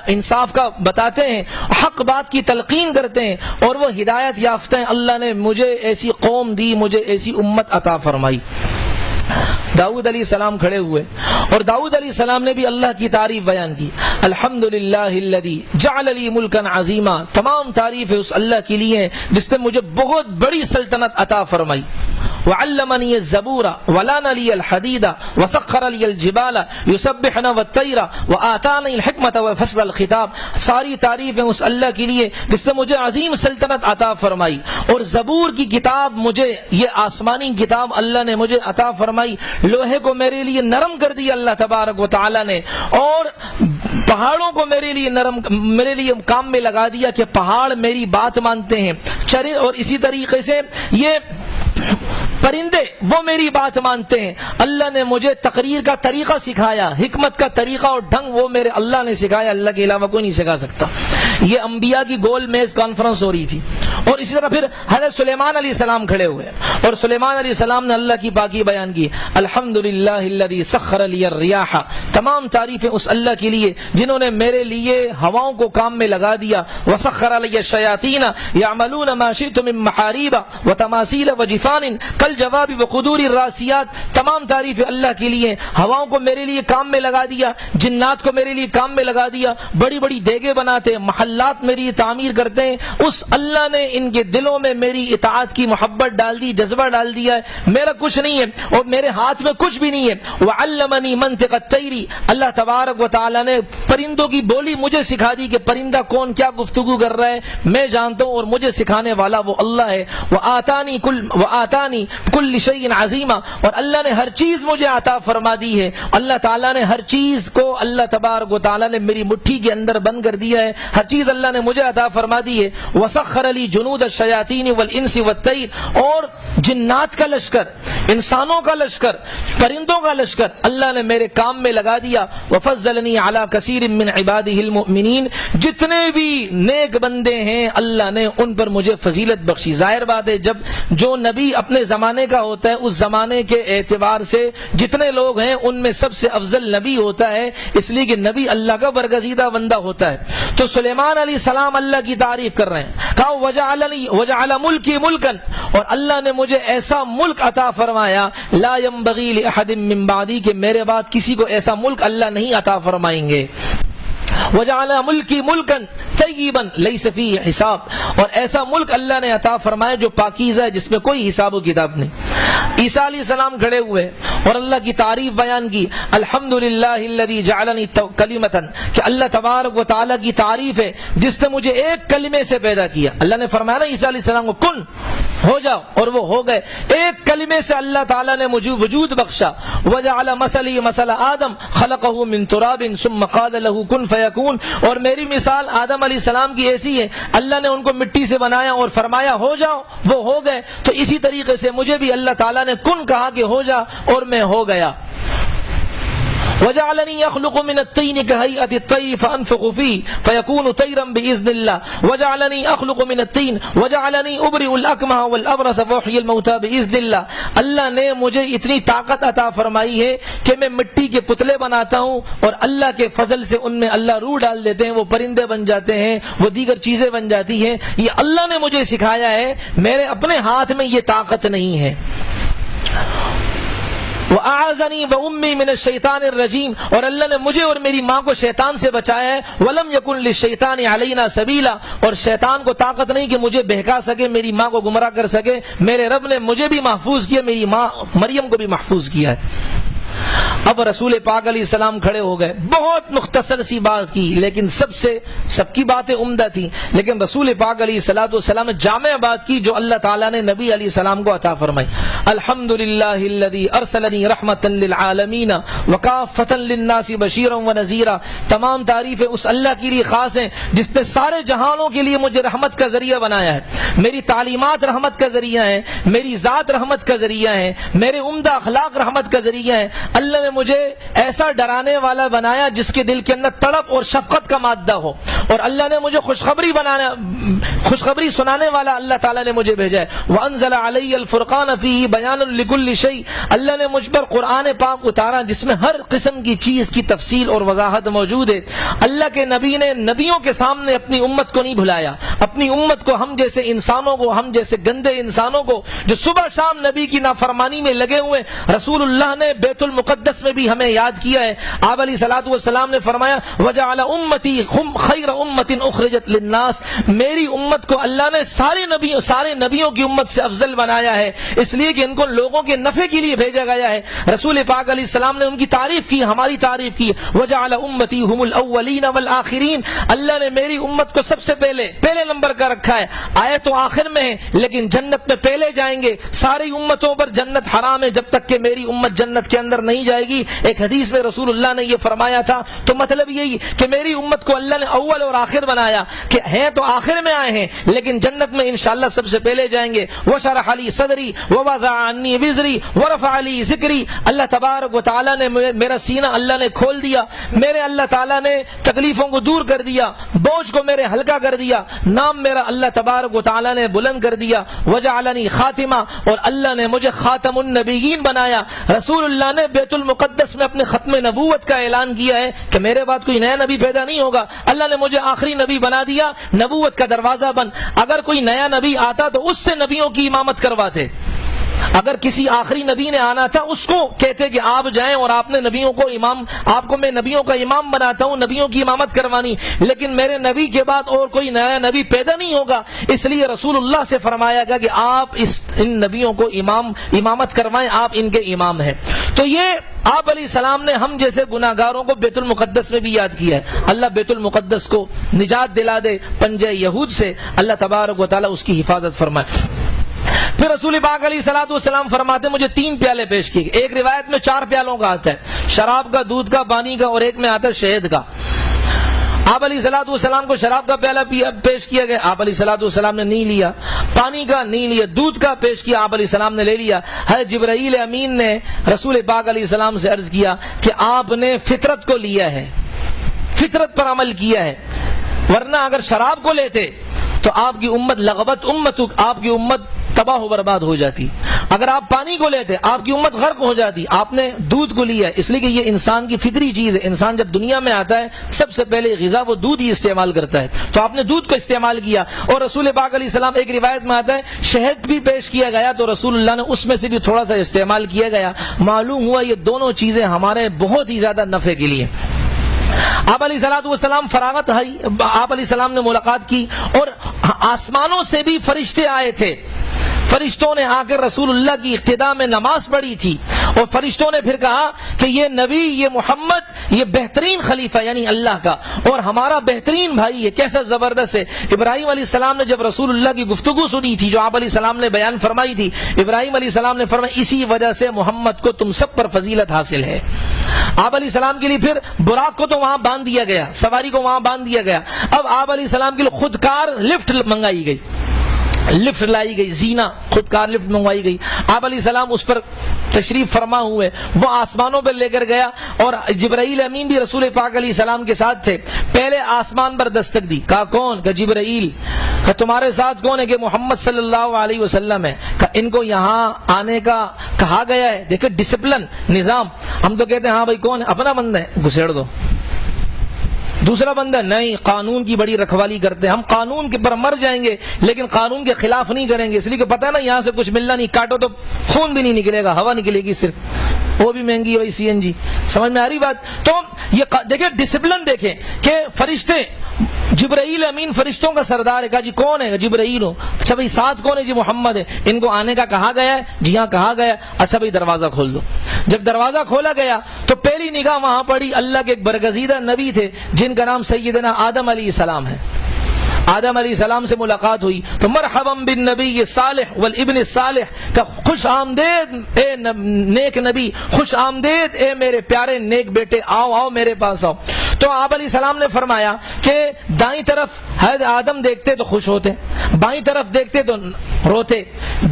انصاف کا بتاتے ہیں، حق بات کی تلقین کرتے ہیں اور وہ ہدایت یافتہ ہیں۔ اللہ نے مجھے ایسی قوم دی، مجھے ایسی امت عطا فرمائی۔ داؤد علیہ السلام کھڑے ہوئے اور داؤد علیہ السلام نے بھی اللہ کی تعریف بیان کی۔ الحمدللہ الذی جعل لی ملکا عظیما، تمام تعریف اس اللہ کے لیے جس نے مجھے بہت بڑی سلطنت عطا فرمائی۔ وعلمنی الزبور ولان لی الحدید وسخر لی الجبال یسبحن والطیر وآتانی الحکمت وفصل الخطاب، ساری تعریفیں اس اللہ کے لیے جس نے مجھے عظیم سلطنت عطا فرمائی اور زبور کی کتاب، مجھے یہ آسمانی کتاب اللہ نے مجھے عطا فرمائی، لوہے کو میرے لیے نرم کر دیا اللہ تبارک و تعالی نے، اور پہاڑوں کو میرے لیے کام میں لگا دیا کہ پہاڑ میری بات مانتے ہیں۔ اور اسی طریقے سے یہ پرندے وہ میری بات مانتے ہیں. اللہ نے مجھے تقریر کا طریقہ سکھایا, حکمت کا طریقہ اور ڈھنگ وہ میرے اللہ نے سکھایا, اللہ کے علاوہ کوئی نہیں سکھا سکتا. یہ انبیاء کی گول میز کانفرنس ہو رہی تھی. اور اسی طرح پھر حضرت سلیمان علیہ السلام کھڑے ہوئے اور سلیمان علیہ السلام نے اللہ کی پاکی بیان کی. الحمدللہ الذی سخر لی الریاح, تمام تعریفیں اس اللہ کے لیے جنہوں نے میرے لیے ہواؤں کو کام میں لگا دیا. وسخر لی الشیاطین یعملون ما شئت من محاریب وتماثیل وجفان کالجواب وقدور الراسیات, تمام تعریفیں اللہ کے لیے. ہواؤں کو میرے لیے کام میں لگا دیا, جنات کو میرے لیے کام میں لگا دیا, بڑی بڑی دیگیں بناتے ہیں, محلات میری تعمیر کرتے ہیں. اس اللہ نے ان کے دلوں میں میری اطاعت کی محبت ڈال دی, جذبہ ڈال دیا ہے. میرا کچھ نہیں ہے اور میرے ہاتھ میں کچھ بھی نہیں ہے. وعلمنی منطق الطیر, اللہ تبارک و تعالی نے پرندوں کی بولی مجھے سکھا دی کہ پرندہ کون کیا گفتگو کر رہا ہے, میں جانتا ہوں اور مجھے سکھانے والا وہ اللہ ہے. وآتانی کل شیء عظیما, اور اللہ نے ہر چیز مجھے عطا فرما دی ہے. اللہ تعالیٰ نے ہر چیز کو اللہ تبارک و تعالیٰ نے میری مٹھی کے اندر بند کر دیا ہے, ہر چیز اللہ نے مجھے عطا فرما دی ہے. وسخر لی جنود الشیاطین والانس والطیر, اور جنات کا لشکر, انسانوں کا لشکر, پرندوں کا لشکر اللہ نے میرے کام میں لگا دیا. وفضلنی علی کثیر من عبادہ المؤمنین, جتنے بھی نیک بندے ہیں اللہ نے ان پر مجھے فضیلت بخشی. ظاہر بات ہے جب جو نبی اپنے زمانے کا ہوتا ہے اس زمانے کے اعتبار سے جتنے لوگ ہیں ان میں سب سے افضل نبی ہوتا ہے, اس لیے کہ نبی اللہ کا برگزیدہ بندہ ہوتا ہے. تو سلیمان علیہ السلام اللہ کی تعریف کر رہے ہیں, کہا وجعل ملکی ملکا, اور اللہ نے مجھے ایسا ملک عطا فرمایا لا ينبغی لأحد من بعدی, کہ میرے بعد کسی کو ایسا ملک اللہ نہیں عطا فرمائیں گے. وجعل ملکی ملکا طیبا لیس فیہ حساب, اور ایسا ملک اللہ نے عطا فرمایا جو پاکیزہ ہے, جس میں کوئی حساب و کتاب نہیں. عیسیٰ علیہ السلام کھڑے ہوئے اور اللہ کی تعریف بیان کی. الحمدللہ الذی جعلنی کلمتا, کہ اللہ تبارک و تعالیٰ کی تعریف ہے جس نے مجھے ایک کلمے سے پیدا کیا. اللہ نے فرمایا نا عیسیٰ علیہ السلام کو کن ہو جاؤ, اور وہ ہو گئے. ایک کلمے سے اللہ تعالیٰ نے مجھے وجود بخشا. وجعل مثلی مثل آدم خلقہ من تراب ثم قال له کن فیکون, اور میری مثال آدم علیہ السلام کی ایسی ہے, اللہ نے ان کو مٹی سے بنایا اور فرمایا ہو جاؤ, وہ ہو گئے. تو اسی طریقے سے مجھے بھی اللہ تعالیٰ نے کن کہا کہ ہو جا, اور میں ہو گیا. وجعلنی اخلق من الطین کہیئۃ الطیر فانفخ فیہ فیکون طیرا باذن اللہ. وجعلنی اخلق من الطین وجعلنی ابرئ الاکمہ والابرص واحیی الموتى باذن اللہ. اللہ نے مجھے اتنی طاقت عطا فرمائی ہے کہ میں مٹی کے پتلے بناتا ہوں اور اللہ کے فضل سے ان میں اللہ روح ڈال دیتے ہیں, وہ پرندے بن جاتے ہیں, وہ دیگر چیزیں بن جاتی ہیں. یہ اللہ نے مجھے سکھایا ہے, میرے اپنے ہاتھ میں یہ طاقت نہیں ہے. وَأَعَاذَنِي وَأُمِّي مِنَ الشَّيْطَانِ الرَّجِيمِ, اور اللہ نے مجھے اور میری ماں کو شیطان سے بچایا ہے. وَلَمْ يَكُنْ لِلشَّيْطَانِ عَلَيْنَا سَبِيلًا, اور شیطان کو طاقت نہیں کہ مجھے بہکا سکے, میری ماں کو گمراہ کر سکے. میرے رب نے مجھے بھی محفوظ کیا, میری ماں مریم کو بھی محفوظ کیا ہے. اب رسول پاک علیہ السلام کھڑے ہو گئے, بہت مختصر سی بات کی, لیکن سب کی باتیں عمدہ تھیں, لیکن رسول پاک علیہ السلام نے جامع بات کی جو اللہ تعالیٰ نے نبی علیہ السلام کو عطا فرمائی. الحمدللہ الذی ارسلنی رحمتا للعالمین وکافتا للناس بشیرا ونذیرا, تمام تعریفیں اس اللہ کے لیے خاص ہیں جس نے سارے جہانوں کے لیے مجھے رحمت کا ذریعہ بنایا ہے. میری تعلیمات رحمت کا ذریعہ ہیں, میری ذات رحمت کا ذریعہ ہے, میرے عمدہ اخلاق رحمت کا ذریعہ ہے. اللہ نے مجھے ایسا ڈرانے والا بنایا جس کے دل کے اندر تڑپ اور شفقت کا مادہ ہو, اور اللہ نے مجھے خوشخبری سنانے والا اللہ تعالیٰ نے مجھے بھیجا ہے. وانزل علی الفرقان فیہ بیان لکل شیء, اللہ نے مجھ پر قرآن پاک اتارا جس میں ہر قسم کی چیز کی تفصیل اور وضاحت موجود ہے. اللہ کے نبی نے نبیوں کے سامنے اپنی امت کو نہیں بھلایا, اپنی امت کو, ہم جیسے انسانوں کو, ہم جیسے گندے انسانوں کو جو صبح شام نبی کی نافرمانی میں لگے ہوئے, رسول اللہ نے بیت المقدس میں بھی ہمیں یاد کیا ہے. آپ علیہ الصلوۃ والسلام نے فرمایا وجعل امتی خیر امت اخرجت للناس, میری امت کو اللہ نے سارے نبیوں کی امت سے افضل بنایا ہے, اس لیے کہ ان کو لوگوں کے نفع کے لیے بھیجا گیا ہے. رسول پاک علیہ السلام نے ان کی تعریف کی, ہماری تعریف کی. وجعل امتی هم الاولین والآخرین, اللہ نے میری امت کو سب سے پہلے نمبر کا رکھا ہے. آئے تو آخر میں ہے لیکن جنت میں پہلے جائیں گے. ساری امتوں پر جنت حرام ہے جب تک کہ میری امت جنت کے اندر نہیں جائے گی. ایک حدیث میں رسول اللہ نے یہ فرمایا تھا. تو مطلب یہی کہ میری امت کو اللہ نے اول اور آخر بنایا کہ ہیں تو آخر میں آئے ہیں لیکن جنت میں انشاءاللہ سب سے پہلے جائیں گے. وشرح لی صدری ووضع عنی وزری ورفع لی ذکری. اللہ تبارک و تعالیٰ نے میرا سینہ اللہ نے کھول دیا, میرے اللہ تعالیٰ نے تکلیفوں کو دور کر دیا, بوجھ کو میرے ہلکا کر دیا, نام میرا اللہ تبارک و تعالیٰ نے بلند کر دیا. وجعلنی خاتمہ, اور اللہ نے مجھے خاتم النبیین بنایا. رسول اللہ نے بیت المقدس میں اپنے ختم نبوت کا اعلان کیا ہے کہ میرے بعد کوئی نیا نبی پیدا نہیں ہوگا, اللہ نے مجھے آخری نبی بنا دیا, نبوت کا دروازہ بند. اگر کوئی نیا نبی آتا تو اس سے نبیوں کی امامت کرواتے, اگر کسی آخری نبی نے آنا تھا اس کو کہتے کہ آپ جائیں اور آپ نے نبیوں کو امام, آپ کو میں نبیوں کا امام بناتا ہوں, نبیوں کی امامت کروانی. لیکن میرے نبی کے بعد اور کوئی نیا نبی پیدا نہیں ہوگا, اس لیے رسول اللہ سے فرمایا گیا کہ آپ ان نبیوں کو امامت کروائیں, آپ ان کے امام ہیں. تو یہ آپ علیہ السلام نے ہم جیسے گناہگاروں کو بیت المقدس میں بھی یاد کیا ہے. اللہ بیت المقدس کو نجات دلا دے پنجے یہود سے, اللہ تبارک و تعالیٰ اس کی حفاظت فرمائے. پھر رسول پاک علیہ الصلوۃ والسلام فرماتے مجھے 3 پیالے پیش کیے گئے. ایک روایت میں 4 پیالوں کا آتا ہے, شراب کا, دودھ کا, پانی کا, اور ایک میں آتا ہے شہد کا. آپ علیہ الصلوۃ والسلام کو شراب کا پیالہ پیش کیا گیا, آپ علیہ الصلوۃ والسلام نے نہیں لیا. پانی کا نہیں لیا. دودھ کا پیش کیا, آپ علیہ السلام نے لے لیا. حضرت جبرائیل امین نے رسول پاک علیہ السلام سے عرض کیا کہ آپ نے فطرت کو لیا ہے, فطرت پر عمل کیا ہے, ورنہ اگر شراب کو لیتے تو آپ کی امت لغوت امتک, آپ کی امت تباہ و برباد ہو جاتی. اگر آپ پانی کو لیتے آپ کی امت غرق ہو جاتی. آپ نے دودھ کو لیا, اس لیے کہ یہ انسان کی فطری چیز ہے. انسان جب دنیا میں آتا ہے سب سے پہلے غذا وہ دودھ ہی استعمال کرتا ہے, تو آپ نے دودھ کو استعمال کیا. اور رسول پاک علیہ السلام, ایک روایت میں آتا ہے شہد بھی پیش کیا گیا تو رسول اللہ نے اس میں سے بھی تھوڑا سا استعمال کیا گیا. معلوم ہوا یہ دونوں چیزیں ہمارے بہت ہی زیادہ نفع کے لیے. آپ علیہ الصلوۃ والسلام فراغت آئی, آپ علیہ السلام نے ملاقات کی, اور آسمانوں سے بھی فرشتے آئے تھے. فرشتوں نے آ کر رسول اللہ کی اقتداء میں نماز پڑھی تھی, اور فرشتوں نے پھر کہا کہ یہ نبی, یہ محمد, یہ بہترین خلیفہ یعنی اللہ کا, اور ہمارا بہترین بھائی ہے. کیسا زبردست ہے. ابراہیم علیہ السلام نے جب رسول اللہ کی گفتگو سنی تھی جو آپ علیہ السلام نے بیان فرمائی تھی, ابراہیم علیہ السلام نے فرمایا اسی وجہ سے محمد کو تم سب پر فضیلت حاصل ہے. آپ علیہ السلام کے لیے پھر براق کو تو وہاں باندھ دیا گیا, سواری کو وہاں باندھ دیا گیا. اب آپ علیہ السلام کے لیے خودکار لفٹ منگائی گئی, لفٹ لائی گئی, زینہ خودکار لفٹ منگوائی گئی. آپ علیہ السلام اس پر تشریف فرما ہوئے, وہ آسمانوں پر لے کر گیا, اور جبرائیل امین بھی رسول پاک علیہ السلام کے ساتھ تھے. پہلے آسمان پر دستک دی, کہا کون؟ کہ جبرائیل. کہ تمہارے ساتھ کون ہے؟ کہ محمد صلی اللہ علیہ وسلم ہے. کہ ان کو یہاں آنے کا کہا گیا ہے. دیکھیں ڈسپلن, نظام. ہم تو کہتے ہیں ہاں بھائی کون ہے, اپنا بندہ ہے, گھسیڑ دو. دوسرا بندہ نہیں, قانون کی بڑی رکھوالی کرتے ہیں. ہم قانون کے پر مر جائیں گے لیکن قانون کے خلاف نہیں کریں گے, اس لیے کہ پتہ ہے نا یہاں سے کچھ ملنا نہیں, کاٹو تو خون بھی نہیں نکلے گا, ہوا نکلے گی صرف, وہ بھی مہنگی ہے سی این جی. سمجھ میں آ رہی بات؟ تو یہ دیکھیں ڈسپلن دیکھیں کہ فرشتے, جبرائیل امین فرشتوں کا سردار ہے. کہا جی کون ہے؟ جبرائیل ہو. اچھا بھائی ساتھ کون ہے؟ جی محمد ہے. ان کو آنے کا کہا گیا ہے؟ جی ہاں کہا گیا. اچھا بھائی دروازہ کھول دو. جب دروازہ کھولا گیا تو پہلی نگاہ وہاں پڑی, اللہ کے ایک برگزیدہ نبی تھے جن کا نام سیدنا آدم علیہ السلام ہے. آدم علیہ السلام سے ملاقات ہوئی تو مرحبا بالنبی صالح والابن الصالح, کا خوش آمدید اے نیک نبی, خوش آمدید اے میرے پیارے نیک بیٹے, آؤ آؤ میرے پاس آؤ. تو آپ علیہ السلام نے فرمایا کہ دائیں طرف حضرت آدم دیکھتے تو خوش ہوتے, بائیں طرف دیکھتے تو روتے.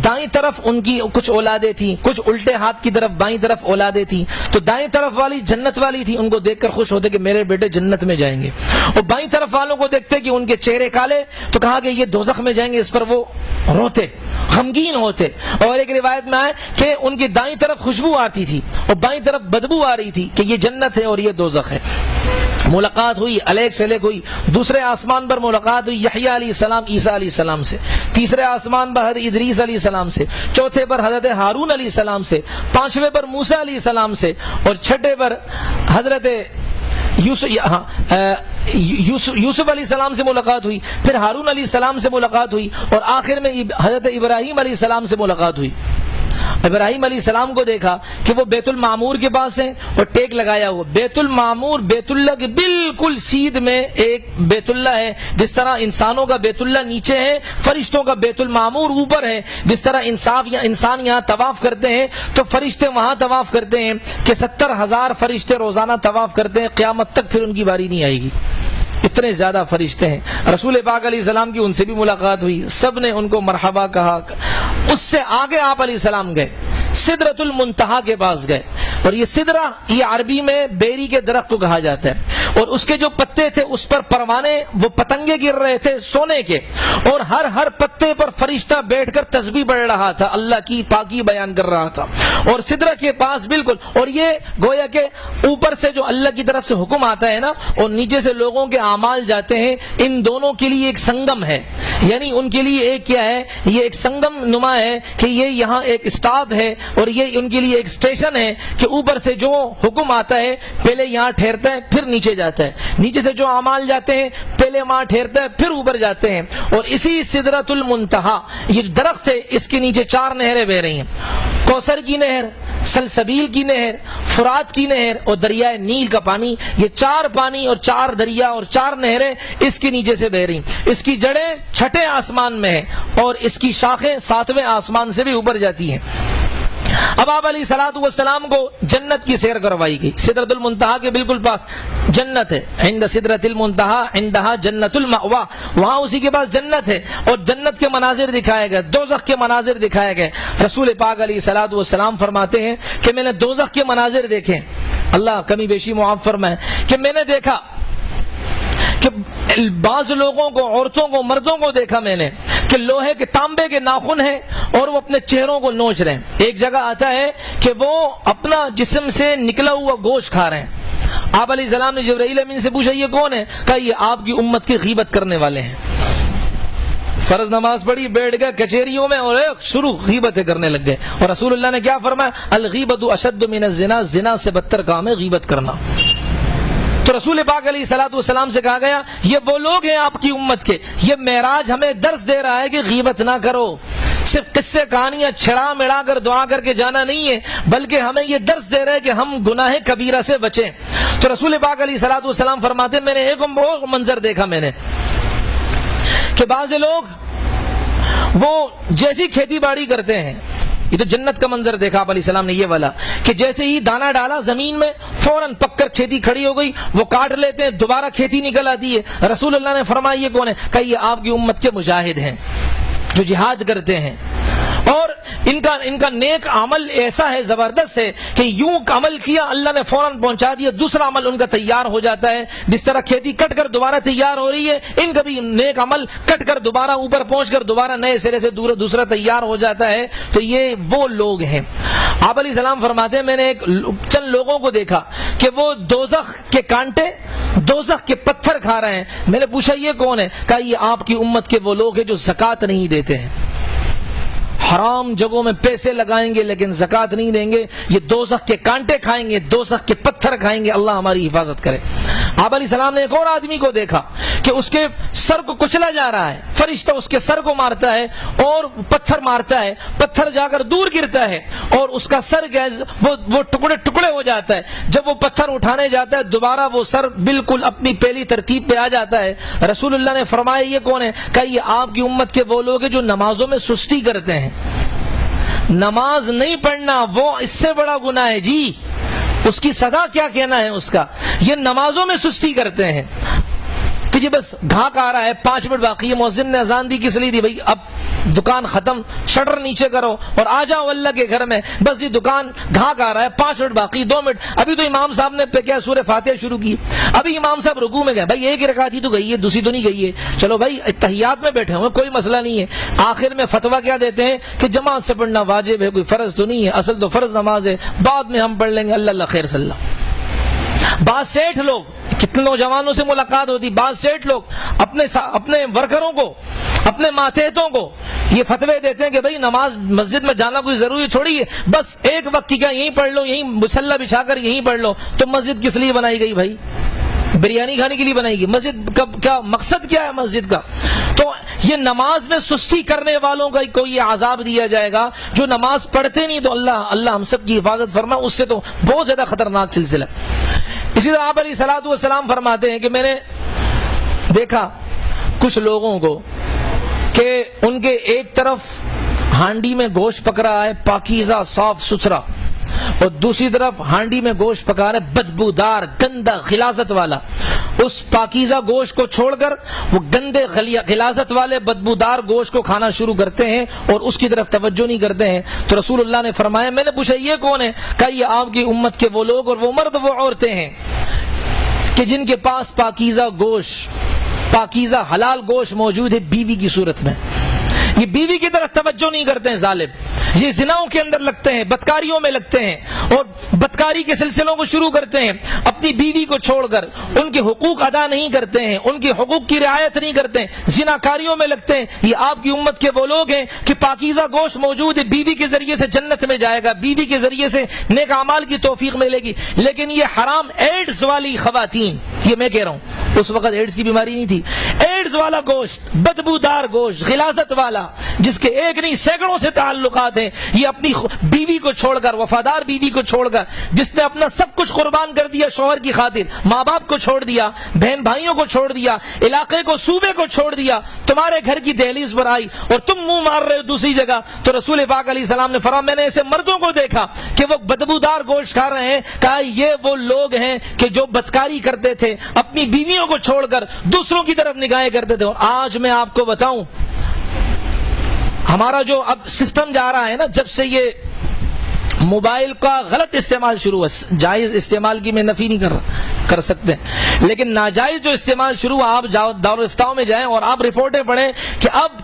دائیں طرف ان کی کچھ اولادیں تھیں, کچھ الٹے ہاتھ کی طرف بائیں طرف اولادیں تھیں. تو دائیں طرف والی جنت والی تھی, ان کو دیکھ کر خوش ہوتے کہ میرے بیٹے جنت میں جائیں گے, اور بائیں طرف والوں کو دیکھتے کہ ان کے چہرے کالے تو کہا کہ یہ دوزخ میں جائیں گے, اس پر وہ روتے, غمگین ہوتے. اور ایک روایت میں آئے کہ ان کی دائیں طرف خوشبو آتی تھی اور بائیں طرف بدبو آ رہی تھی کہ یہ جنت ہے اور یہ دوزخ ہے. ملاقات ہوئی, الیک سلیک ہوئی. دوسرے آسمان پر ملاقات ہوئی یحییٰ علیہ السلام عیسیٰ علیہ السلام سے, تیسرے آسمان پر حضرت ادریس علیہ السلام سے, چوتھے پر حضرت ہارون علیہ السلام سے, پانچویں پر موسیٰ علیہ السلام سے, اور چھٹے پر حضرت یوسف علیہ السلام سے ملاقات ہوئی. پھر ہارون علیہ السلام سے ملاقات ہوئی, اور آخر میں حضرت ابراہیم علیہ السلام سے ملاقات ہوئی. ابراہیم علیہ السلام کو دیکھا کہ وہ بیت المعمور کے پاس ہیں اور ٹیک لگایا ہوا. بیت المعمور بیت اللہ کے بالکل سیدھ میں ایک بیت اللہ ہے. جس طرح انسانوں کا بیت اللہ نیچے ہے, فرشتوں کا بیت المعمور اوپر ہے. جس طرح انسان یہاں طواف کرتے ہیں تو فرشتے وہاں طواف کرتے ہیں کہ 70,000 فرشتے روزانہ طواف کرتے ہیں, قیامت تک پھر ان کی باری نہیں آئے گی. اتنے زیادہ فرشتے ہیں. رسول پاک علیہ السلام کی ان سے بھی ملاقات ہوئی, سب نے ان کو مرحبا کہا. اس سے آگے آپ علیہ السلام گئے, سدرۃ المنتہا کے پاس گئے. اور یہ سدرہ, یہ عربی میں بیری کے درخت کو کہا جاتا ہے, اور اس کے جو پتے تھے اس پر پروانے, وہ پتنگے گر رہے تھے سونے کے, اور ہر پتے پر فرشتہ بیٹھ کر تسبیح پڑھ رہا تھا, اللہ کی پاکی بیان کر رہا تھا. اور سدرہ کے پاس بالکل, اور یہ گویا کہ اوپر سے جو اللہ کی طرف سے حکم آتا ہے نا, اور نیچے سے لوگوں کے اعمال جاتے ہیں, ان دونوں کے لیے ایک سنگم ہے. یعنی ان کے لیے ایک کیا ہے, یہ ایک سنگم نما ہے کہ یہ یہاں ایک اسٹاپ ہے, اور یہ ان کے لیے ایک اسٹیشن ہے کہ اوپر سے جو حکم آتا ہے پہلے یہاں ٹھہرتا ہے پھر نیچے جاتا ہے, نیچے سے جو اعمال جاتے ہیں پہلے وہاں ٹھہرتا ہے پھر اوپر جاتے ہیں. اور اسی سدرۃ المنتہا, یہ درخت ہے, اس کے نیچے 4 نہریں بہ رہی ہیں, کوثر کی نہر, سلسبیل کی نہر, فرات کی نہر اور دریائے نیل کا پانی. یہ 4 پانی اور 4 دریا اور 4 نہریں اس کے نیچے سے بہ رہی. اس کی جڑیں 6 آسمان میں ہیں, اور اس کی شاخیں 7ویں آسمان سے بھی اوپر جاتی ہیں. اب آپ علیہ الصلوۃ والسلام کو جنت کی سیر کروائی گئی. سدرۃ المنتہا کے بالکل پاس جنت ہے, عند سدرۃ المنتہا عندہا جنت المأوا, وہاں اسی کے پاس جنت ہے. اور جنت کے مناظر دکھائے گئے, دوزخ کے مناظر دکھائے گئے. رسول پاک علیہ الصلوۃ والسلام فرماتے ہیں کہ میں نے دوزخ کے مناظر دیکھے, اللہ کمی بیشی معاف فرمائے, کہ میں نے دیکھا کہ بعض لوگوں کو, عورتوں کو, مردوں کو دیکھا میں نے کہ لوہے کے تانبے کے ناخن ہیں اور وہ اپنے چہروں کو نوچ رہے ہیں. ایک جگہ آتا ہے کہ وہ اپنا جسم سے نکلا ہوا گوشت کھا رہے ہیں. آپ علیہ السلام نے جبرائیل امین سے پوچھا یہ کون ہے؟ کہا یہ آپ کی امت کی غیبت کرنے والے ہیں. فرض نماز پڑھی, بیٹھ گئے کچہریوں میں اور شروع غیبتیں کرنے لگ گئے. اور رسول اللہ نے کیا فرمایا؟ الغیبت اشد من الزنا, زنا سے بدتر کام ہے غیبت کرنا. تو رسول پاک علیہ الصلوۃ والسلام سے کہا گیا یہ وہ لوگ ہیں آپ کی امت کے. یہ معراج ہمیں درس دے رہا ہے کہ غیبت نہ کرو, صرف قصے کہانیاں چھڑا مڑا کر دعا کر کے جانا نہیں ہے, بلکہ ہمیں یہ درس دے رہا ہے کہ ہم گناہ کبیرہ سے بچیں. تو رسول پاک علیہ الصلوۃ والسلام فرماتے ہیں میں نے ایک اور منظر دیکھا میں نے, کہ بعض لوگ وہ جیسی کھیتی باڑی کرتے ہیں, یہ تو جنت کا منظر دیکھا آپ علیہ السلام نے یہ والا, کہ جیسے ہی دانا ڈالا زمین میں فوراً پک کر کھیتی کھڑی ہو گئی, وہ کاٹ لیتے ہیں دوبارہ کھیتی نکل آتی ہے. رسول اللہ نے فرمایا یہ کون ہے؟ کہ یہ آپ کی امت کے مجاہد ہیں جو جہاد کرتے ہیں. اور ان کا نیک عمل ایسا ہے, زبردست ہے, کہ یوں عمل کیا اللہ نے فوراً پہنچا دیا, دوسرا عمل ان کا تیار ہو جاتا ہے. جس طرح کھیتی کٹ کر دوبارہ تیار ہو رہی ہے, ان کا بھی نیک عمل کٹ کر دوبارہ اوپر پہنچ کر دوبارہ نئے سرے سے دوسرا تیار ہو جاتا ہے. تو یہ وہ لوگ ہیں. آپ علیہ السلام فرماتے ہیں میں نے چند لوگوں کو دیکھا کہ وہ دوزخ کے کانٹے, دوزخ کے پتھر کھا رہے ہیں. میں نے پوچھا یہ کون ہے؟ کہا یہ آپ کی امت کے وہ لوگ ہیں جو زکوٰۃ نہیں دیتے ہیں, حرام جگہوں میں پیسے لگائیں گے لیکن زکوٰۃ نہیں دیں گے, یہ دوزخ کے کانٹے کھائیں گے, دوزخ کے پتھر کھائیں گے. اللہ ہماری حفاظت کرے. آپ علیہ السلام نے ایک اور آدمی کو دیکھا کہ اس کے سر کو کچلا جا رہا ہے, فرشتہ اس کے سر کو مارتا ہے اور پتھر مارتا ہے, پتھر جا کر دور گرتا ہے اور اس کا سر وہ ٹکڑے ٹکڑے ہو جاتا ہے. جب وہ پتھر اٹھانے جاتا ہے دوبارہ وہ سر بالکل اپنی پہلی ترتیب پہ آ جاتا ہے. رسول اللہ نے فرمایا یہ کون ہے؟ کہ یہ آپ کی امت کے وہ لوگ ہیں جو نمازوں میں سستی کرتے ہیں. نماز نہیں پڑھنا وہ اس سے بڑا گناہ ہے جی, اس کی سزا کیا کہنا ہے اس کا. یہ نمازوں میں سستی کرتے ہیں کہ جی بس گھاک آ رہا ہے, 5 منٹ باقی ہے, مؤذن نے اذان دی کس لیے دی؟ بھائی اب دکان ختم, شٹر نیچے کرو اور آ جاؤ اللہ کے گھر میں. بس یہ دکان گھاک آ رہا ہے, 5 منٹ باقی, 2 منٹ, ابھی تو امام صاحب نے پہ کیا سورہ فاتحہ شروع کی, ابھی امام صاحب رکوع میں گئے, بھائی ایک رکعت ہی تو گئی ہے, دوسری تو نہیں گئی ہے, چلو بھائی تحیات میں بیٹھے ہوئے کوئی مسئلہ نہیں ہے. آخر میں فتویٰ کیا دیتے ہیں کہ جماعت سے پڑھنا واجب ہے, کوئی فرض تو نہیں ہے, اصل تو فرض نماز ہے, بعد میں ہم پڑھ لیں گے, اللہ خیر صلی اللہ. بعض سیٹھ لوگ, کتنے نوجوانوں سے ملاقات ہوتی, بعض سیٹھ لوگ اپنے ورکروں کو, اپنے ماتحتوں کو یہ فتوے دیتے ہیں کہ بھائی نماز مسجد میں جانا کوئی ضروری تھوڑی ہے, بس ایک وقت کی کیا یہیں پڑھ لو, یہیں مصلی بچھا کر یہیں پڑھ لو. تو مسجد کس لیے بنائی گئی بھائی؟ بریانی کھانے کے لیے بنائی گئی. مسجد کا کیا مقصد کیا ہے مسجد کا؟ تو یہ نماز میں سستی کرنے والوں کا کوئی یہ عذاب دیا جائے گا جو نماز پڑھتے نہیں. تو اللہ ہم سب کی حفاظت فرمائے, اس سے تو بہت زیادہ خطرناک سلسلہ. اسی طرح آپ علیہ الصلوۃ والسلام فرماتے ہیں کہ میں نے دیکھا کچھ لوگوں کو کہ ان کے ایک طرف ہانڈی میں گوشت پک رہا ہے پاکیزہ صاف ستھرا, اور دوسری طرف ہانڈی میں گوشت پکا رہے بدبودار گندا غلاظت والا. اس پاکیزہ گوشت کو چھوڑ کر وہ گندے غلاظت والے بدبودار گوشت کو کھانا شروع کرتے ہیں اور اس کی طرف توجہ نہیں کرتے ہیں. تو رسول اللہ نے فرمایا, میں نے پوچھا یہ کون ہے؟ کہ یہ آپ کی امت کے وہ لوگ اور وہ مرد وہ عورتیں ہیں کہ جن کے پاس پاکیزہ گوشت, پاکیزہ حلال گوشت موجود ہے بیوی کی صورت میں. یہ بیوی کی طرف توجہ نہیں کرتے ہیں ظالم, یہ زناؤں کے اندر لگتے ہیں, بدکاریوں میں لگتے ہیں اور بدکاری کے سلسلوں کو شروع کرتے ہیں. اپنی بیوی کو چھوڑ کر ان کے حقوق ادا نہیں کرتے ہیں, ان کے حقوق کی رعایت نہیں کرتے ہیں, زناکاریوں میں لگتے ہیں. یہ آپ کی امت کے وہ لوگ ہیں کہ پاکیزہ گوشت موجود ہے, بیوی کے ذریعے سے جنت میں جائے گا, بیوی کے ذریعے سے نیک اعمال کی توفیق ملے گی. لیکن یہ حرام ایڈز والی خواتین, یہ میں کہہ رہا ہوں اس وقت ایڈز کی بیماری نہیں تھی, ایڈز والا گوشت, بدبودار گوشت, غلاظت والا, جس کے ایک نہیں سینکڑوں سے تعلقات ہیں, یہ اپنی بیوی کو چھوڑ کر, وفادار بیوی کو چھوڑ کر, جس نے اپنا سب کچھ قربان کر دیا شوہر کی خاطر, ماں باپ کو چھوڑ دیا, بہن بھائیوں کو چھوڑ دیا, علاقے کو, صوبے کو چھوڑ دیا, تمہارے گھر کی دہلیز پر آئی اور تم منہ مار رہے ہو دوسری جگہ. تو رسول پاک علیہ السلام نے فرمایا, میں نے ایسے مردوں کو دیکھا کہ وہ بدبودار گوشت کھا رہے ہیں. کہا یہ وہ لوگ ہیں کہ جو بدکاری کرتے تھے, اپنی بیویوں کو چھوڑ کر دوسروں کی طرف نگاہیں کرتے تھے. اور آج میں آپ کو بتاؤں, ہمارا جو اب سسٹم جا رہا ہے نا, جب سے یہ موبائل کا غلط استعمال شروع ہے, جائز استعمال کی میں نفی نہیں کر سکتے, لیکن ناجائز جو استعمال شروع ہوا, آپ دارالافتاء میں جائیں اور آپ رپورٹیں پڑھیں کہ اب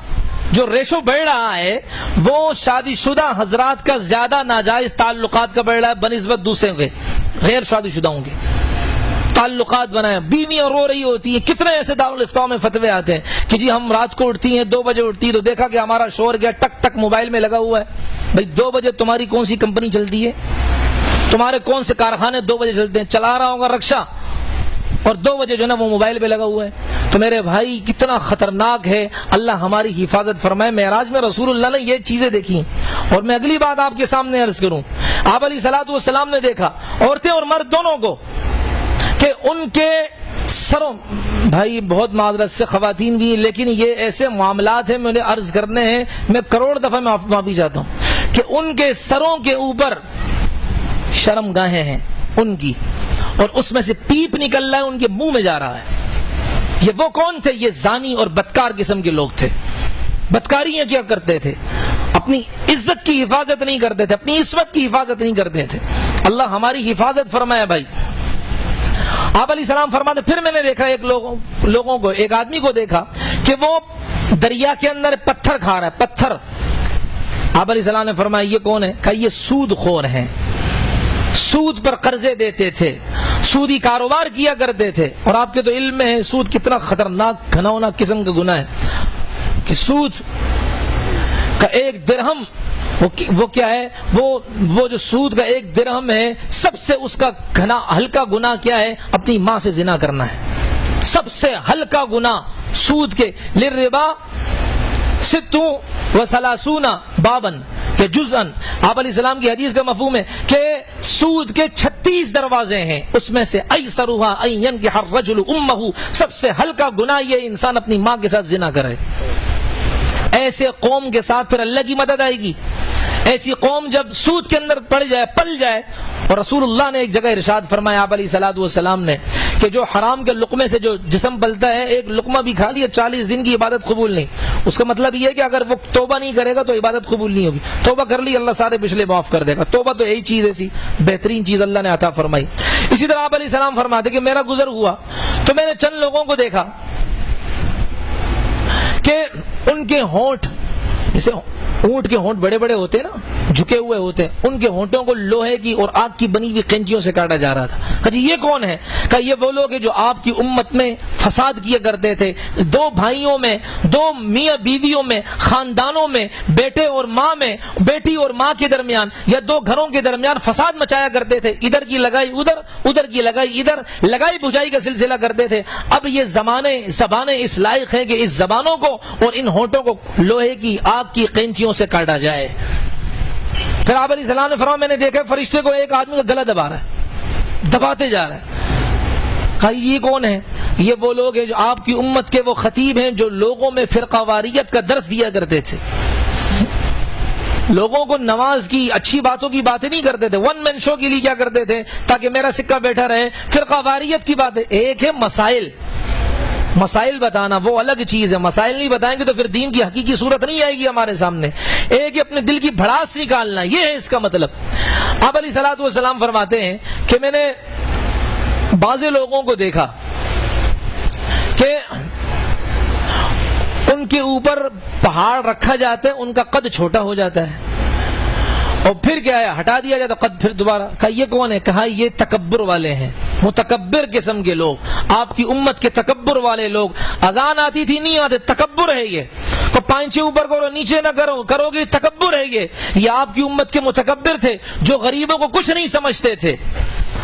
جو ریشو بڑھ رہا ہے وہ شادی شدہ حضرات کا زیادہ ناجائز تعلقات کا بڑھ رہا ہے بنسبت دوسرے کے, غیر شادی شدہوں کے تعلقات بنائے. بیویاں رو رہی ہوتی ہیں, کتنے ایسے دارالافتاء میں فتوے آتے ہیں کہ جی ہم رات کو اٹھتی ہیں 2 بجے اٹھتی ہے, تو دیکھا کہ ہمارا شوہر گیا ٹک ٹک موبائل میں لگا ہوا ہے. بھائی 2 بجے تمہاری کون سی کمپنی چلتی ہے, تمہارے کون سے کارخانے 2 بجے چلتے ہیں؟ چلا رہا ہوگا رکشہ اور 2 بجے جو ہے نا وہ موبائل پہ لگا ہوا ہے. تو میرے بھائی کتنا خطرناک ہے, اللہ ہماری حفاظت فرمائے. معراج میں رسول اللہ نے یہ چیزیں دیکھی. اور میں اگلی بات آپ کے سامنے عرض کروں, آپ علیہ الصلوۃ والسلام نے دیکھا عورتیں اور مرد دونوں کو کہ ان کے سروں, بھائی بہت معذرت سے خواتین بھی, لیکن یہ ایسے معاملات ہیں مجھے عرض کرنے ہیں, میں کروڑ دفعہ معافی چاہتا ہوں, کہ ان کے سروں کے اوپر شرم گاہیں ہیں ان کی, اور اس میں سے پیپ نکل رہا ہے, ان کے منہ میں جا رہا ہے. یہ وہ کون تھے؟ یہ زانی اور بدکار قسم کے لوگ تھے. بدکاریاں کیا کرتے تھے, اپنی عزت کی حفاظت نہیں کرتے تھے, اپنی عصمت کی حفاظت نہیں کرتے تھے. اللہ ہماری حفاظت فرمائے. بھائی آپ علیہ السلام فرماتے, پھر میں نے دیکھا ایک لوگوں کو, ایک آدمی کو دیکھا کہ وہ دریا کے اندر پتھر کھا رہا ہے, پتھر. آپ علیہ السلام نے فرمایا یہ کون ہے؟ کہا یہ سود خور ہیں, سود پر قرضے دیتے تھے, سودی کاروبار کیا کرتے تھے. اور آپ کے تو علم میں ہے سود کتنا خطرناک گھناؤنا قسم کا گناہ ہے, کہ سود کا 1 درہم وہ کیا ہے, وہ جو سود کا 1 درہم ہے, سب سے اس کا ہلکا گناہ کیا ہے؟ اپنی ماں سے زنا کرنا ہے. سب سے ہلکا گناہ سود کے. للربا 36 بابن یا جزءن, آپ علیہ السلام کی حدیث کا مفہوم ہے کہ سود کے 36 دروازے ہیں, اس میں سے ایسرھا ان ینکح الرجل امہ, سب سے ہلکا گناہ یہ انسان اپنی ماں کے ساتھ زنا کرے. ایسے قوم کے ساتھ پھر اللہ کی مدد آئے گی. ایسی قوم جب سود کے اندر پڑ جائے, پل جائے. اور رسول اللہ نے ایک جگہ ارشاد فرمایا آپ علیہ الصلوۃ والسلام نے, کہ جو حرام کے لقمے سے جو جسم پلتا ہے, ایک لقمہ بھی کھا لیا 40 دن کی عبادت قبول نہیں. اس کا مطلب یہ ہے کہ اگر وہ توبہ نہیں کرے گا تو عبادت قبول نہیں ہوگی. توبہ کر لی اللہ سارے پچھلے معاف کر دے گا. توبہ تو یہی چیز ایسی بہترین چیز اللہ نے عطا فرمائی. اسی طرح آپ علیہ السلام فرماتے کہ میرا گزر ہوا تو میں نے چند لوگوں کو دیکھا کہ ان کے ہونٹ, جیسے اونٹ کے ہونٹ بڑے بڑے ہوتے ہیں نا, جھکے ہوئے ہوتے ہیں, ان کے ہونٹوں کو لوہے کی اور آگ کی بنی ہوئی قینچیوں سے کاٹا جا رہا تھا. کہا جی یہ کون ہے؟ کہا یہ وہ لوگ ہیں جو آپ کی امت میں فساد کیا کرتے تھے. 2 بھائیوں میں, 2 میاں بیویوں میں, خاندانوں میں, بیٹے اور ماں میں, بیٹی اور ماں کے درمیان, یا 2 گھروں کے درمیان فساد مچایا کرتے تھے. ادھر کی لگائی ادھر, ادھر کی لگائی ادھر, لگائی بجائی کا سلسلہ کرتے تھے. اب یہ زبانیں اس لائق ہیں کہ اس زبانوں کو اور ان ہونٹوں کو لوہے کی آگ کی قینچیوں سے کاٹا جائے. پھر آپ علیہ السلام نے فرمایا میں نے دیکھا فرشتے کو ایک آدمی کا گلا دبا رہا ہے, دباتے جا رہا ہے. کہا یہ کون ہے؟ یہ وہ لوگ ہیں جو آپ کی امت کے وہ خطیب ہیں جو لوگوں میں فرقہ واریت کا درس دیا کرتے تھے. لوگوں کو نماز کی اچھی باتوں کی باتیں نہیں کرتے تھے، ون مین شو کے لیے کیا کرتے تھے تاکہ میرا سکہ بیٹھا رہے، فرقہ واریت کی باتیں. ایک ہے مسائل بتانا، وہ الگ چیز ہے. مسائل نہیں بتائیں گے تو پھر دین کی حقیقی صورت نہیں آئے گی ہمارے سامنے. ایک اپنے دل کی بھڑاس نکالنا، یہ ہے اس کا مطلب. آپ علیہ الصلوۃ والسلام فرماتے ہیں کہ میں نے بعض لوگوں کو دیکھا کہ ان کے اوپر پہاڑ رکھا جاتا ہے، ان کا قد چھوٹا ہو جاتا ہے، اور پھر کیا ہے ہٹا دیا جاتا قد پھر دوبارہ. کہا یہ کون ہے؟ کہا یہ تکبر والے ہیں، متکبر قسم کے لوگ، آپ کی امت کے تکبر والے لوگ. اذان آتی تھی نہیں آتے، تکبر ہے یہ. کو پائنچے اوپر کرو نیچے نہ کرو گے، تکبر ہے یہ آپ کی امت کے متکبر تھے جو غریبوں کو کچھ نہیں سمجھتے تھے،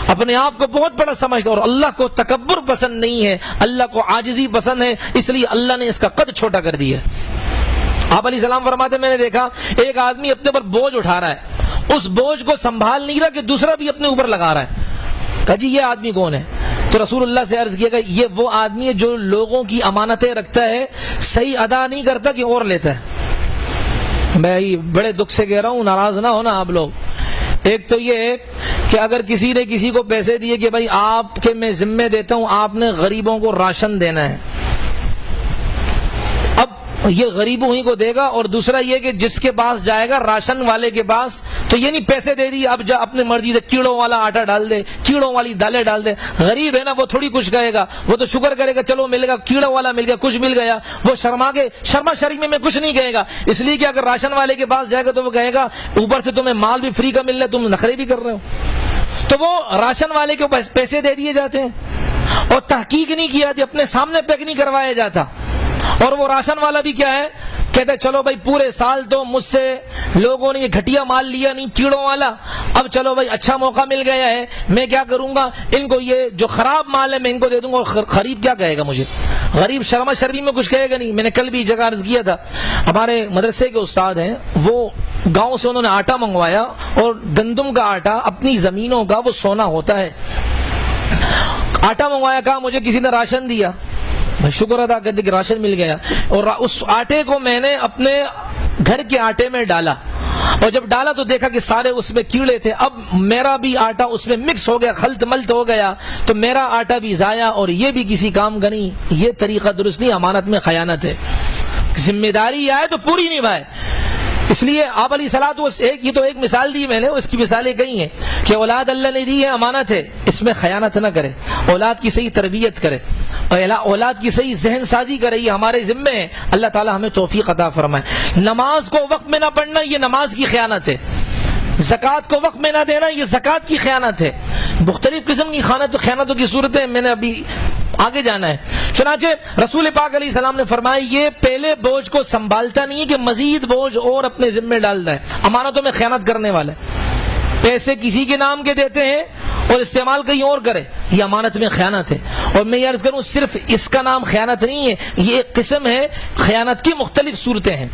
اپنے آپ کو بہت بڑا سمجھتے. اور اللہ کو تکبر پسند نہیں ہے، اللہ کو عاجزی پسند ہے، اس لیے اللہ نے اس کا قد چھوٹا کر دیا. آپ علیہ السلام فرماتے میں نے دیکھا ایک آدمی اپنے پر بوجھ اٹھا رہا ہے، اس بوجھ کو سنبھال نہیں رہا کہ دوسرا بھی اپنے اوپر لگا رہا ہے. کہا جی یہ آدمی کون ہے؟ تو رسول اللہ سے عرض کیا کہ یہ وہ آدمی ہے جو لوگوں کی امانتیں رکھتا ہے، صحیح ادا نہیں کرتا کہ اور لیتا ہے. میں بڑے دکھ سے کہہ رہا ہوں، ناراض نہ ہونا آپ لوگ. ایک تو یہ کہ اگر کسی نے کسی کو پیسے دیے کہ بھائی آپ کے میں ذمہ دیتا ہوں، آپ نے غریبوں کو راشن دینا ہے، یہ غریبوں ہی کو دے گا. اور دوسرا یہ کہ جس کے پاس جائے گا راشن والے کے پاس، تو یہ نہیں پیسے دے دی اب جا اپنے مرضی سے کیڑوں والا آٹا ڈال دے، کیڑوں والی دالیں ڈال دے. غریب ہے نا، وہ تھوڑی کچھ کہے گا، وہ تو شکر کرے گا چلو مل گا، کیڑوں والا مل گیا، کچھ مل گیا. وہ شرما شرمی میں کچھ نہیں کہے گا. اس لیے کہ اگر راشن والے کے پاس جائے گا تو وہ کہے گا اوپر سے تمہیں مال بھی فری کا مل رہا ہے، تم نخرے بھی کر رہے ہو. تو وہ راشن والے کے پیسے دے دیے جاتے ہیں اور تحقیق نہیں کی جاتی، اپنے سامنے پیک نہیں کروایا جاتا. اور وہ راشن والا بھی کیا ہے کہتے چلو بھائی پورے سال تو مجھ سے لوگوں نے یہ گھٹیا مال لیا نہیں، کیڑوں والا، اب چلو بھائی اچھا موقع مل گیا ہے، میں کیا کروں گا ان کو یہ جو خراب مال ہے میں ان کو دے دوں گا. اور غریب کیا کہے گا مجھے؟ غریب شرما شرمی میں کچھ کہے گا نہیں. میں نے کل بھی جگہ عرض کیا تھا، ہمارے مدرسے کے استاد ہیں، وہ گاؤں سے انہوں نے آٹا منگوایا، اور گندم کا آٹا اپنی زمینوں کا وہ سونا ہوتا ہے. آٹا منگوایا، کہا مجھے کسی نے راشن دیا، شکر ادا کرتے کہ راشن مل گیا. اور اس آٹے کو میں نے اپنے گھر کے آٹے میں ڈالا، اور جب ڈالا تو دیکھا کہ سارے اس میں کیڑے تھے. اب میرا بھی آٹا اس میں مکس ہو گیا، خلط ملط ہو گیا، تو میرا آٹا بھی ضائع اور یہ بھی کسی کام کا نہیں. یہ طریقہ درست نہیں، امانت میں خیانت ہے. ذمہ داری آئے تو پوری نبھائے. اس لیے آپ علیہ الصلوۃ والسلام یہ تو ایک مثال دی میں نے، اس کی مثالیں کئی ہیں کہ اولاد اللہ نے دی ہے، امانت ہے، اس میں خیانت نہ کرے، اولاد کی صحیح تربیت کرے اور اولاد کی صحیح ذہن سازی کرے. یہ ہمارے ذمے ہے. اللہ تعالی ہمیں توفیق عطا فرمائے. نماز کو وقت میں نہ پڑھنا یہ نماز کی خیانت ہے. زکوٰۃ کو وقت میں نہ دینا یہ زکوٰۃ کی خیانت ہے. مختلف قسم کی خیانتوں کی صورتیں میں نے ابھی آگے جانا ہے. چنانچہ رسول پاک علیہ السلام نے فرمایا یہ پہلے بوجھ کو سنبھالتا نہیں ہے کہ مزید بوجھ اور اپنے ذمہ ڈالتا ہے. امانتوں میں خیانت کرنے والا ہے، پیسے کسی کے نام کے دیتے ہیں اور استعمال کہیں اور کرے، یہ امانت میں خیانت ہے. اور میں یہ عرض کروں صرف اس کا نام خیانت نہیں ہے، یہ ایک قسم ہے، خیانت کی مختلف صورتیں ہیں.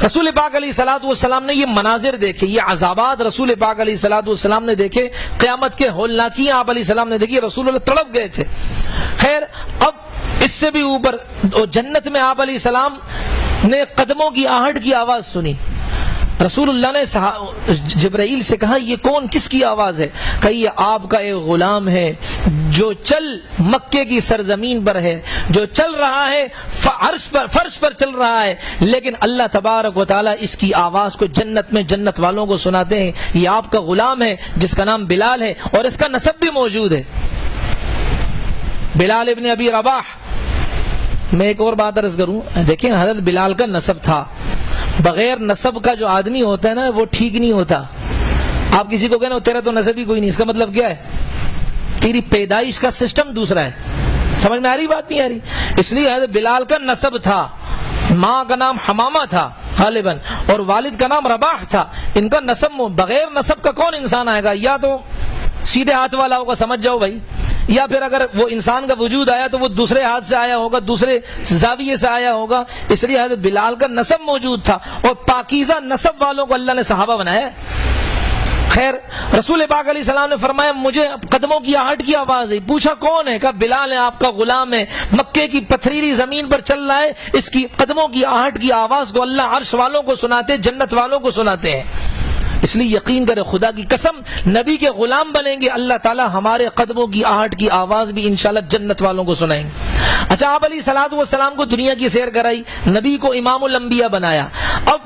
رسول پاک علیہ الصلوۃ والسلام نے یہ مناظر دیکھے، یہ عذابات رسول پاک علیہ الصلوۃ والسلام نے دیکھے، قیامت کے ہولناکیاں آپ علیہ السلام نے دیکھی، رسول اللہ تڑپ گئے تھے. خیر اب اس سے بھی اوپر جنت میں آپ علیہ السلام نے قدموں کی آہٹ کی آواز سنی. رسول اللہ نے جبرائیل سے کہا یہ کون، کس کی آواز ہے؟ کہ یہ آپ کا ایک غلام ہے جو چل مکے کی سرزمین پر ہے، جو چل رہا ہے فرش پر چل رہا ہے، لیکن اللہ تبارک و تعالی اس کی آواز کو جنت میں جنت والوں کو سناتے ہیں. یہ آپ کا غلام ہے جس کا نام بلال ہے اور اس کا نسب بھی موجود ہے، بلال ابن ابی رباح. میں ایک اور بات عرض کروں، دیکھیں حضرت بلال کا نسب تھا. بغیر نسب کا جو آدمی ہوتا ہے نا وہ ٹھیک نہیں ہوتا. آپ کسی کو کہنا تیرا تو نسب ہی کوئی نہیں، اس کا مطلب کیا ہے؟ تیری پیدائش کا سسٹم دوسرا ہے. سمجھ میں آ رہی بات نہیں آ رہی؟ اس لیے حضرت بلال کا نسب تھا، ماں کا نام حمامہ تھا غالباً اور والد کا نام رباح تھا. ان کا نسب، بغیر نسب کا کون انسان آئے گا؟ یا تو سیدھے ہاتھ والا ہوگا، سمجھ جاؤ بھائی، یا پھر اگر وہ انسان کا وجود آیا تو وہ دوسرے ہاتھ سے آیا ہوگا، دوسرے زاویے سے آیا ہوگا. اس لیے حضرت بلال کا نسب موجود تھا اور پاکیزہ نسب والوں کو اللہ نے صحابہ بنایا. خیر رسول پاک علیہ السلام نے فرمایا مجھے قدموں کی آہٹ کی آواز ہے. پوچھا کون ہے؟ کہا بلال ہے، آپ کا غلام ہے، مکہ مکے کی پتھریلی زمین پر چل رہا ہے، اس کی قدموں کی آہٹ کی آواز کو اللہ عرش والوں کو سناتے، جنت والوں کو سناتے ہیں۔ اس لیے یقین کرے، خدا کی قسم نبی کے غلام بنیں گے، اللہ تعالی ہمارے قدموں کی آہٹ کی آواز بھی انشاءاللہ جنت والوں کو سنائیں گے۔ اچھا، آپ علیہ الصلوۃ والسلام کو دنیا کی سیر کرائی، نبی کو امام الانبیاء بنایا۔ اب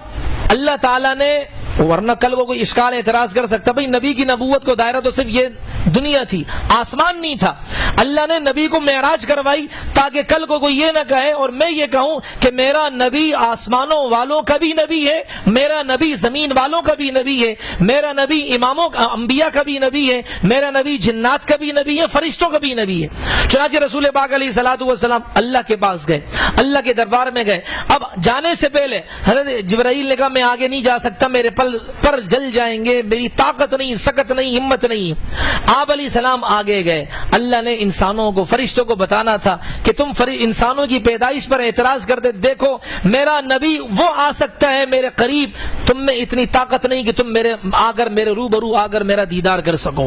اللہ تعالیٰ نے، ورنہ کل وہ کوئی اشکال اعتراض کر سکتا، بھئی نبی کی نبوت کو دائرہ تو صرف یہ دنیا تھی، آسمان نہیں تھا۔ اللہ نے نبی کو معراج کروائی تاکہ کل کو کوئی یہ نہ کہے اور میں یہ کہوں کہ میرا نبی آسمانوں والوں کا بھی نبی ہے، میرا نبی زمین والوں کا بھی نبی ہے، میرا نبی اماموں انبیاء کا بھی نبی ہے، میرا نبی جنات کا بھی نبی ہے، فرشتوں کا بھی نبی ہے۔ چنانچہ رسول پاک علیہ الصلوۃ والسلام اللہ کے پاس گئے، اللہ کے دربار میں گئے۔ اب جانے سے پہلے حضرت جبرائیل نے کہا میں آگے نہیں جا سکتا، میرے پر جل جائیں گے، میری طاقت نہیں، سکت نہیں، ہمت نہیں۔ آپ علیہ السلام آگے گئے۔ اللہ نے انسانوں کو، فرشتوں کو بتانا تھا کہ تم انسانوں کی پیدائش پر اعتراض کرتے، دیکھو میرا نبی وہ آ سکتا ہے میرے قریب، تم میں اتنی طاقت نہیں کہ تم میرے روبرو آ کر میرا دیدار کر سکو۔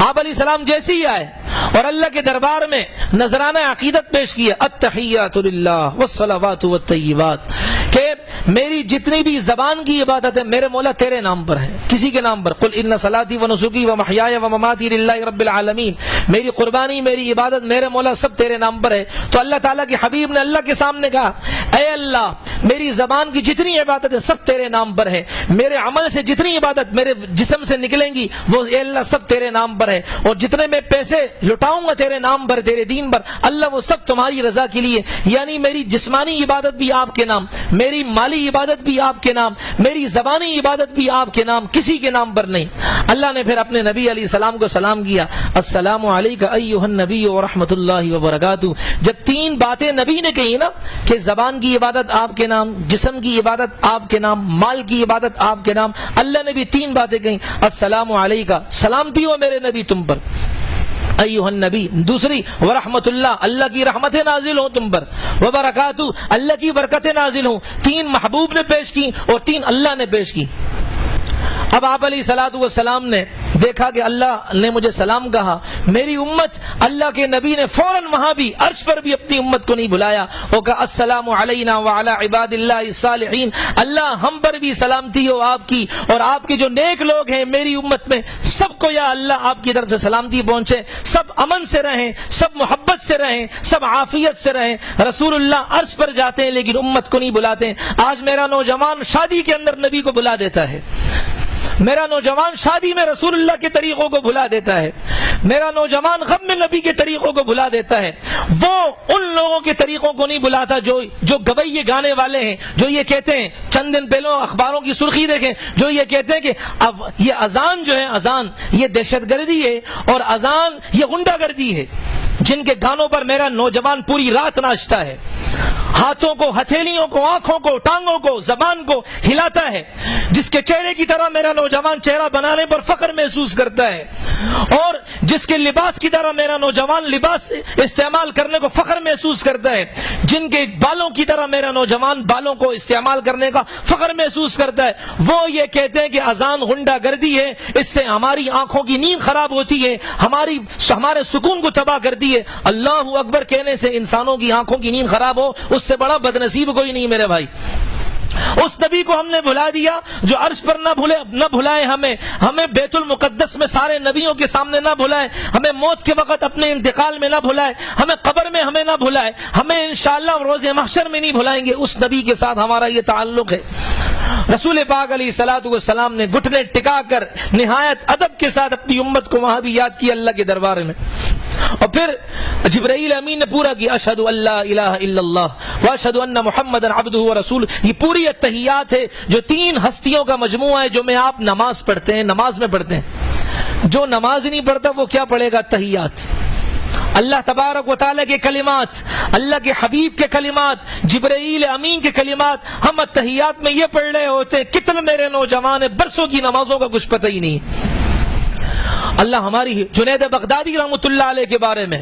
آپ علیہ السلام جیسے ہی آئے اور اللہ کے دربار میں نذرانہ عقیدت پیش کیا، التحیات للہ والصلوات والطیبات، کہ میری جتنی بھی زبان کی عبادت ہے میرے مولا تیرے نام پر ہے، کسی کے نام پر۔ قل ان صلاتی و نسکی و محیای و مماتی للہ رب العالمین، میری قربانی، میری عبادت میرے مولا سب تیرے نام پر ہے۔ تو اللہ تعالیٰ کے حبیب نے اللہ کے سامنے کہا، اے اللہ میری زبان کی جتنی عبادت ہے سب تیرے نام پر ہے، میرے عمل سے جتنی عبادت میرے جسم سے نکلیں گی وہ اے اللہ سب تیرے نام پر ہے، اور جتنے میں پیسے لٹاؤں گا تیرے نام پر، تیرے دین پر، اللہ وہ سب تمہاری رضا کے لیے۔ یعنی میری جسمانی عبادت بھی آپ کے نام، میری مالی عبادت بھی آپ کے نام، میری زبانی عبادت بھی آپ کے نام، کسی کے نام پر نہیں۔ اللہ نے پھر اپنے نبی علیہ السلام کو سلام کیا، السلام علیکہ ایھا النبی ورحمۃ اللہ وبرکاتہ۔ جب تین باتیں نبی نے کہی نا کہ زبان کی عبادت آپ کے نام، جسم کی عبادت آپ کے نام، مال کی عبادت آپ کے نام، اللہ نے بھی تین باتیں کہیں، السلام علیکہ، سلامتی ہو میرے نبی تم پر، ایھا النبی، دوسری ورحمت اللہ، اللہ کی رحمتیں نازل ہوں تم پر، وبرکاتہ، اللہ کی برکتیں نازل ہوں۔ تین محبوب نے پیش کی اور تین اللہ نے پیش کی۔ اب آپ علیہ الصلوۃ والسلام نے دیکھا کہ اللہ نے مجھے سلام کہا، میری امت، اللہ کے نبی نے فوراً وہاں بھی عرش پر بھی اپنی امت کو نہیں بلایا، وہ کہا السلام علینا وعلی عباد اللہ الصالحین، اللہ ہم پر بھی سلامتی ہو آپ کی، اور آپ کے جو نیک لوگ ہیں میری امت میں سب کو یا اللہ آپ کی طرف سے سلامتی پہنچے، سب امن سے رہیں، سب محبت سے رہیں، سب عافیت سے رہیں۔ رسول اللہ عرش پر جاتے ہیں لیکن امت کو نہیں بلاتے۔ آج میرا نوجوان شادی کے اندر نبی کو بلا دیتا ہے، میرا نوجوان شادی میں رسول اللہ کے طریقوں کو بھلا دیتا ہے، میرا نوجوان غم میں نبی کے طریقوں کو بھلا دیتا ہے، وہ ان لوگوں کے طریقوں کو نہیں بلاتا جو گویے گانے والے ہیں، جو یہ کہتے ہیں، چند دن پہلے اخباروں کی سرخی دیکھیں، جو یہ کہتے ہیں کہ اب یہ اذان جو ہے، اذان یہ دہشت گردی ہے اور اذان یہ غنڈہ گردی ہے، جن کے گانوں پر میرا نوجوان پوری رات ناچتا ہے، ہاتھوں کو، ہتھیلیوں کو، آنکھوں کو، ٹانگوں کو، زبان کو ہلاتا ہے، جس کے چہرے کی طرح میرا نوجوان چہرہ بنانے پر فخر محسوس کرتا ہے، اور جس کے لباس کی طرح میرا نوجوان لباس استعمال کرنے کو فخر محسوس کرتا ہے، جن کے بالوں کی طرح میرا نوجوان بالوں کو استعمال کرنے کا فخر محسوس کرتا ہے، وہ یہ کہتے ہیں کہ اذان غنڈہ گردی ہے، اس سے ہماری آنکھوں کی نیند خراب ہوتی ہے، ہمارے سکون کو تباہ کرتی ہے۔ اللہ اکبر کہنے سے انسانوں کی آنکھوں کی نیند خراب ہو، اس سے بڑا بدنصیب کوئی نہیں میرے بھائی۔ اس نبی کو ہم نے بھلا دیا جو عرش پر نہ بھلائے ہمیں بیت المقدس میں سارے نبیوں کے سامنے نہ بھلائے، ہمیں موت کے وقت اپنے انتقال میں نہ بھلائے، ہمیں قبر میں ہمیں نہ بھلائے، ہمیں انشاءاللہ روز محشر میں نہیں بھلائیں گے۔ اس نبی کے ساتھ ہمارا یہ تعلق ہے۔ رسول پاک علیہ الصلوۃ والسلام نے گھٹنے ٹکا کر نہایت ادب کے ساتھ اپنی امت کو وہاں بھی یاد کیا اللہ کے دربار میں، اور پھر جبرائیل امین نے پورا کیا، اشہد ان لا الہ الا اللہ واشہد ان محمد عبدہ ورسولہ۔ یہ پوری التحیات ہے جو تین ہستیوں کا مجموعہ ہے، جو میں آپ نماز پڑھتے ہیں، نماز میں پڑھتے ہیں۔ جو نماز نہیں پڑھتا وہ کیا پڑھے گا؟ تحیات، اللہ تبارک و تعالیٰ کے کلمات، اللہ کے حبیب کے کلمات، جبرائیل امین کے کلمات، ہم التحیات میں یہ پڑھ رہے ہوتے ہیں۔ کتنے میرے نوجوان ہیں برسوں کی نمازوں کا کچھ پتہ ہی نہیں۔ اللہ ہماری جنید بغدادی رحمۃ اللہ علیہ کے بارے میں،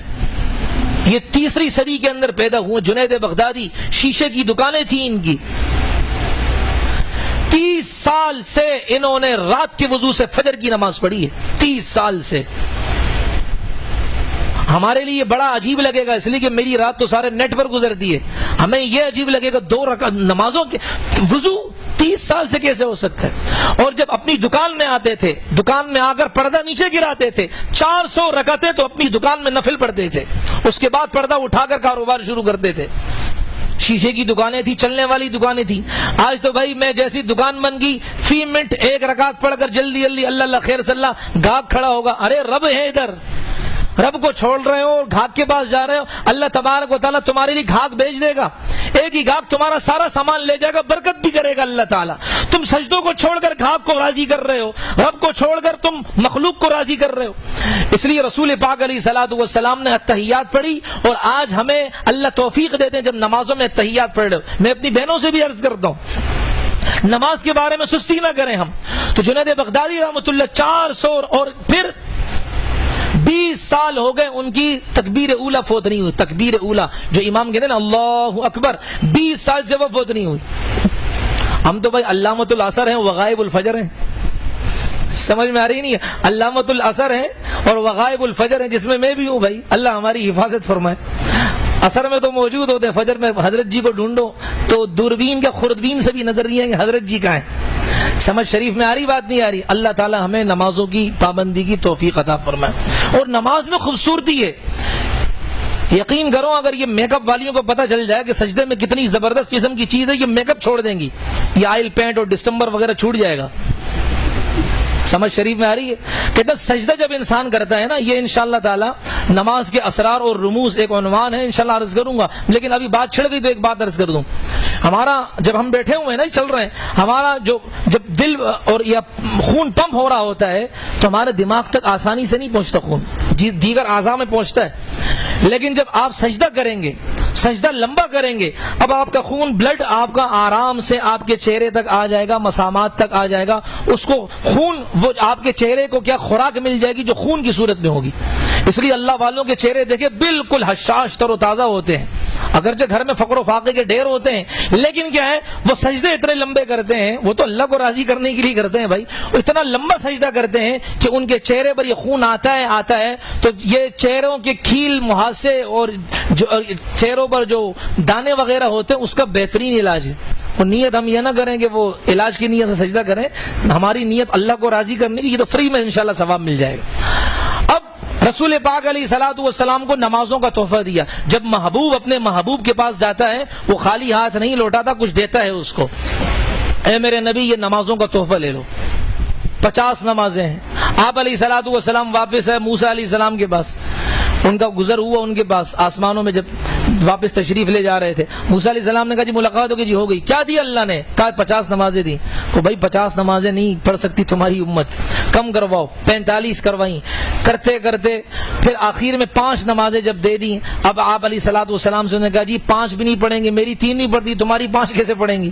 یہ 3 صدی کے اندر پیدا ہوئے جنید بغدادی، شیشے کی دکانیں تھیں ان کی، 30 سال سے انہوں نے رات کے وضو سے فجر کی نماز پڑھی ہے، 30 سال سے۔ ہمارے لیے بڑا عجیب لگے گا، اس لیے کہ میری رات تو سارے نیٹ پر گزرتی ہے. ہمیں یہ عجیب لگے گا 2 رکعت نمازوں کے وضو 30 سال سے کیسے ہو سکتا ہے؟ اور جب اپنی دکان میں آتے تھے، دکان میں آ کر پردہ نیچے گراتے تھے، 400 رکعتیں تو اپنی دکان میں نفل پڑھتے تھے، اس کے بعد پردہ اٹھا کر کاروبار شروع کرتے تھے. شیشے کی دکانیں تھی، چلنے والی دکانیں تھیں. آج تو بھائی میں جیسی دکان بن گئی، فی منٹ 1 رکعت پڑھ کر جلدی جلدی اللہ اللہ خیر صلی اللہ، گاہک کھڑا ہوگا. ارے رب ہے ادھر، رب کو چھوڑ رہے ہو، گھاک کے پاس جا رہے ہو، اللہ تبارک و تعالیٰ تمہارے لیے گھاک بھیج دے گا. ایک ہی گھاک تمہارا سارا سامان لے جائے گا، برکت بھی کرے گا اللہ تعالیٰ. تم سجدوں کو چھوڑ کر گھاک کو راضی کر رہے ہو، رب کو چھوڑ کر تم مخلوق کو راضی کر رہے ہو. اس لیے رسول پاک علیہ الصلوۃ والسلام نے التحیات پڑھی، اور آج ہمیں اللہ توفیق دیتے ہیں جب نمازوں میں التحیات پڑھ رہے ہو. میں اپنی بہنوں سے بھی عرض کرتا ہوں، نماز کے بارے میں سستی نہ کریں. ہم تو جنید بغدادی رحمۃ اللہ 400 اور پھر 20 سال ہو گئے ان کی تکبیر اولا فوت نہیں ہوئی. تکبیر اولا جو امام کہتے ہیں نا اللہ اکبر، 20 سال سے وہ فوت نہیں ہوئی. ہم تو بھائی علامۃ العصر ہیں، وغائب الفجر ہیں. سمجھ میں آ رہی نہیں ہے؟ علامۃ العصر ہیں اور وغائب الفجر ہیں، جس میں بھی ہوں. بھائی اللہ ہماری حفاظت فرمائے. اثر میں تو موجود ہوتے ہیں، فجر میں حضرت جی کو ڈھونڈو تو دوربین کے خوردبین سے بھی نظر نہیں آئیں گے حضرت جی کہاں ہیں. سمجھ شریف میں آ رہی بات نہیں آ رہی؟ اللہ تعالی ہمیں نمازوں کی پابندی کی توفیق عطا فرمائے. اور نماز میں خوبصورتی ہے. یقین کرو اگر یہ میک اپ والیوں کو پتہ چل جائے کہ سجدے میں کتنی زبردست قسم کی چیز ہے، یہ میک اپ چھوڑ دیں گی، یہ آئل پینٹ اور ڈسٹمبر وغیرہ چھوٹ جائے گا. سمجھ شریف میں آ رہی ہے؟ کہتے سجدہ جب انسان کرتا ہے نا، یہ انشاءاللہ تعالی نماز کے اسرار اور رموز ایک عنوان ہے، انشاءاللہ عرض کروں گا. لیکن ابھی بات چھڑ گئی تو ایک بات عرض کر دوں. ہمارا جب ہم بیٹھے ہوئے ہیں نا چل رہے ہیں، ہمارا جب دل اور یا خون پمپ ہو رہا ہوتا ہے تو ہمارے دماغ تک آسانی سے نہیں پہنچتا خون، دیگر اعضاء میں پہنچتا ہے. لیکن جب آپ سجدہ کریں گے، سجدہ لمبا کریں گے، اب آپ کا خون بلڈ آپ کا آرام سے آپ کے چہرے تک آ جائے گا، مسامات تک آ جائے گا. اس کو خون، وہ آپ کے چہرے کو کیا خوراک مل جائے گی جو خون کی صورت میں ہوگی. اس لیے اللہ والوں کے چہرے دیکھے بالکل حشاش تر و تازہ ہوتے ہیں. اگرچہ گھر میں فقر و فاقے کے ڈھیر ہوتے ہیں، لیکن کیا ہے وہ سجدے اتنے لمبے کرتے ہیں، وہ تو اللہ کو راضی کرنے کے لیے کرتے ہیں. بھائی اتنا لمبا سجدہ کرتے ہیں کہ ان کے چہرے پر یہ خون آتا ہے تو یہ چہروں کے کھیل محاسے اور جو چہروں پر جو دانے وغیرہ ہوتے ہیں اس کا بہترین علاج ہے. وہ نیت ہم یہ نہ کریں کہ وہ علاج کی نیت سے سجدہ کریں، ہماری نیت اللہ کو راضی کرنے کی، یہ تو فری میں انشاءاللہ ثواب مل جائے گا. اب رسول پاک علیہ الصلوۃ والسلام کو نمازوں کا تحفہ دیا. جب محبوب اپنے محبوب کے پاس جاتا ہے وہ خالی ہاتھ نہیں لوٹاتا، کچھ دیتا ہے اس کو. اے میرے نبی یہ نمازوں کا تحفہ لے لو. 50 نمازیں ہیں. آپ علیہ الصلوۃ والسلام واپس ہے موسیٰ علیہ السلام کے پاس، ان کا گزر ہوا ان کے پاس آسمانوں میں. جب واپس تشریف لے جا رہے تھے موسیٰ علیہ السلام نے کہا جی ملاقات ہوگی. جی ہو گئی. کیا دیا اللہ نے؟ کہا 50 نمازیں دی. تو بھائی 50 نمازیں نہیں پڑھ سکتی تمہاری امت، کم کرواؤ. 45 کروائیں. کرتے کرتے پھر آخر میں 5 نمازیں جب دے دی. اب آپ علیہ الصلوۃ والسلام سے نے کہا جی 5 بھی نہیں پڑھیں گے، میری 3 نہیں پڑھتی، تمہاری 5 کیسے پڑھیں گی؟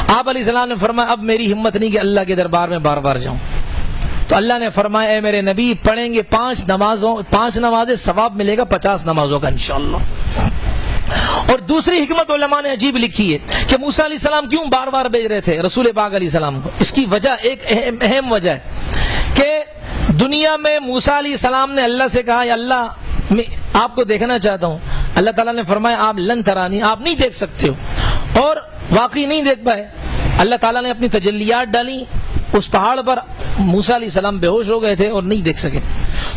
آپ علیہ السلام نے فرمایا اب میری ہمت نہیں کہ اللہ کے دربار میں بار بار جاؤں. تو اللہ نے فرمایا اے میرے نبی پڑھیں گے 5 نمازیں ثواب ملے گا 50 نمازوں کا انشاءاللہ. اور دوسری حکمت علماء نے عجیب لکھی ہے کہ موسیٰ علیہ السلام کیوں بار بار بھیج رہے تھے رسول پاک علیہ السلام کو. اس کی وجہ ایک اہم وجہ ہے کہ دنیا میں موسیٰ علیہ السلام نے اللہ سے کہا یا اللہ میں آپ کو دیکھنا چاہتا ہوں. اللہ تعالیٰ نے فرمایا آپ لن ترانی، آپ نہیں دیکھ سکتے ہو، اور واقعی نہیں دیکھ پائے. اللہ تعالیٰ نے اپنی تجلیات ڈالی اس پہاڑ پر، موسیٰ علیہ السلام بے ہوش ہو گئے تھے اور نہیں دیکھ سکے.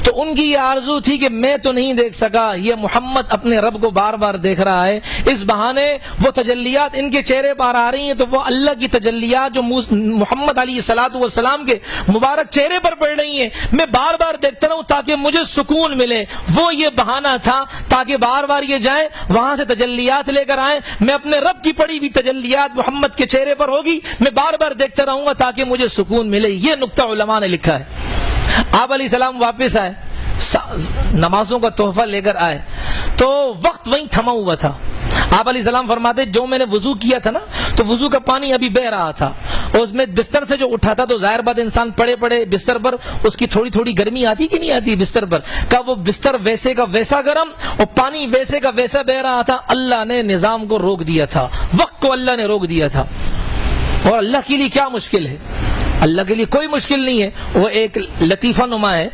تو ان کی یہ آرزو تھی کہ میں تو نہیں دیکھ سکا، یہ محمد اپنے رب کو بار بار دیکھ رہا ہے، اس بہانے وہ تجلیات ان کے چہرے پر آ رہی ہیں تو وہ اللہ کی تجلیات جو محمد علیہ الصلوۃ والسلام کے مبارک چہرے پر پڑ رہی ہیں میں بار بار دیکھتا رہوں تاکہ مجھے سکون ملے. وہ یہ بہانہ تھا تاکہ بار بار یہ جائیں وہاں سے تجلیات لے کر آئیں. میں اپنے رب کی پڑی ہوئی تجلیات محمد کے چہرے پر ہوگی، میں بار بار دیکھتا رہوں گا تاکہ مجھے سکون ملے. یہ نقطہ علماء نے لکھا ہے. آپ علیہ السلام واپس آئے، نمازوں کا تحفہ لے کر آئے تو وقت وہیں تھما ہوا تھا. آپ علیہ السلام فرماتے جو میں نے وضو کیا تھا نا تو وضو کا پانی ابھی بہ رہا تھا، اور اس میں بستر سے جو اٹھا تھا تو ظاہر بات انسان پڑے بستر پر اس کی تھوڑی تھوڑی گرمی آتی کہ نہیں آتی بستر پر. کا وہ بستر ویسے کا ویسا گرم اور پانی ویسے کا ویسا بہ رہا تھا. اللہ نے نظام کو روک دیا تھا، وقت کو اللہ نے روک دیا تھا. اور اللہ کے لیے کیا مشکل ہے؟ اللہ کے لیے کوئی مشکل نہیں ہے. وہ ایک لطیفہ نما ہے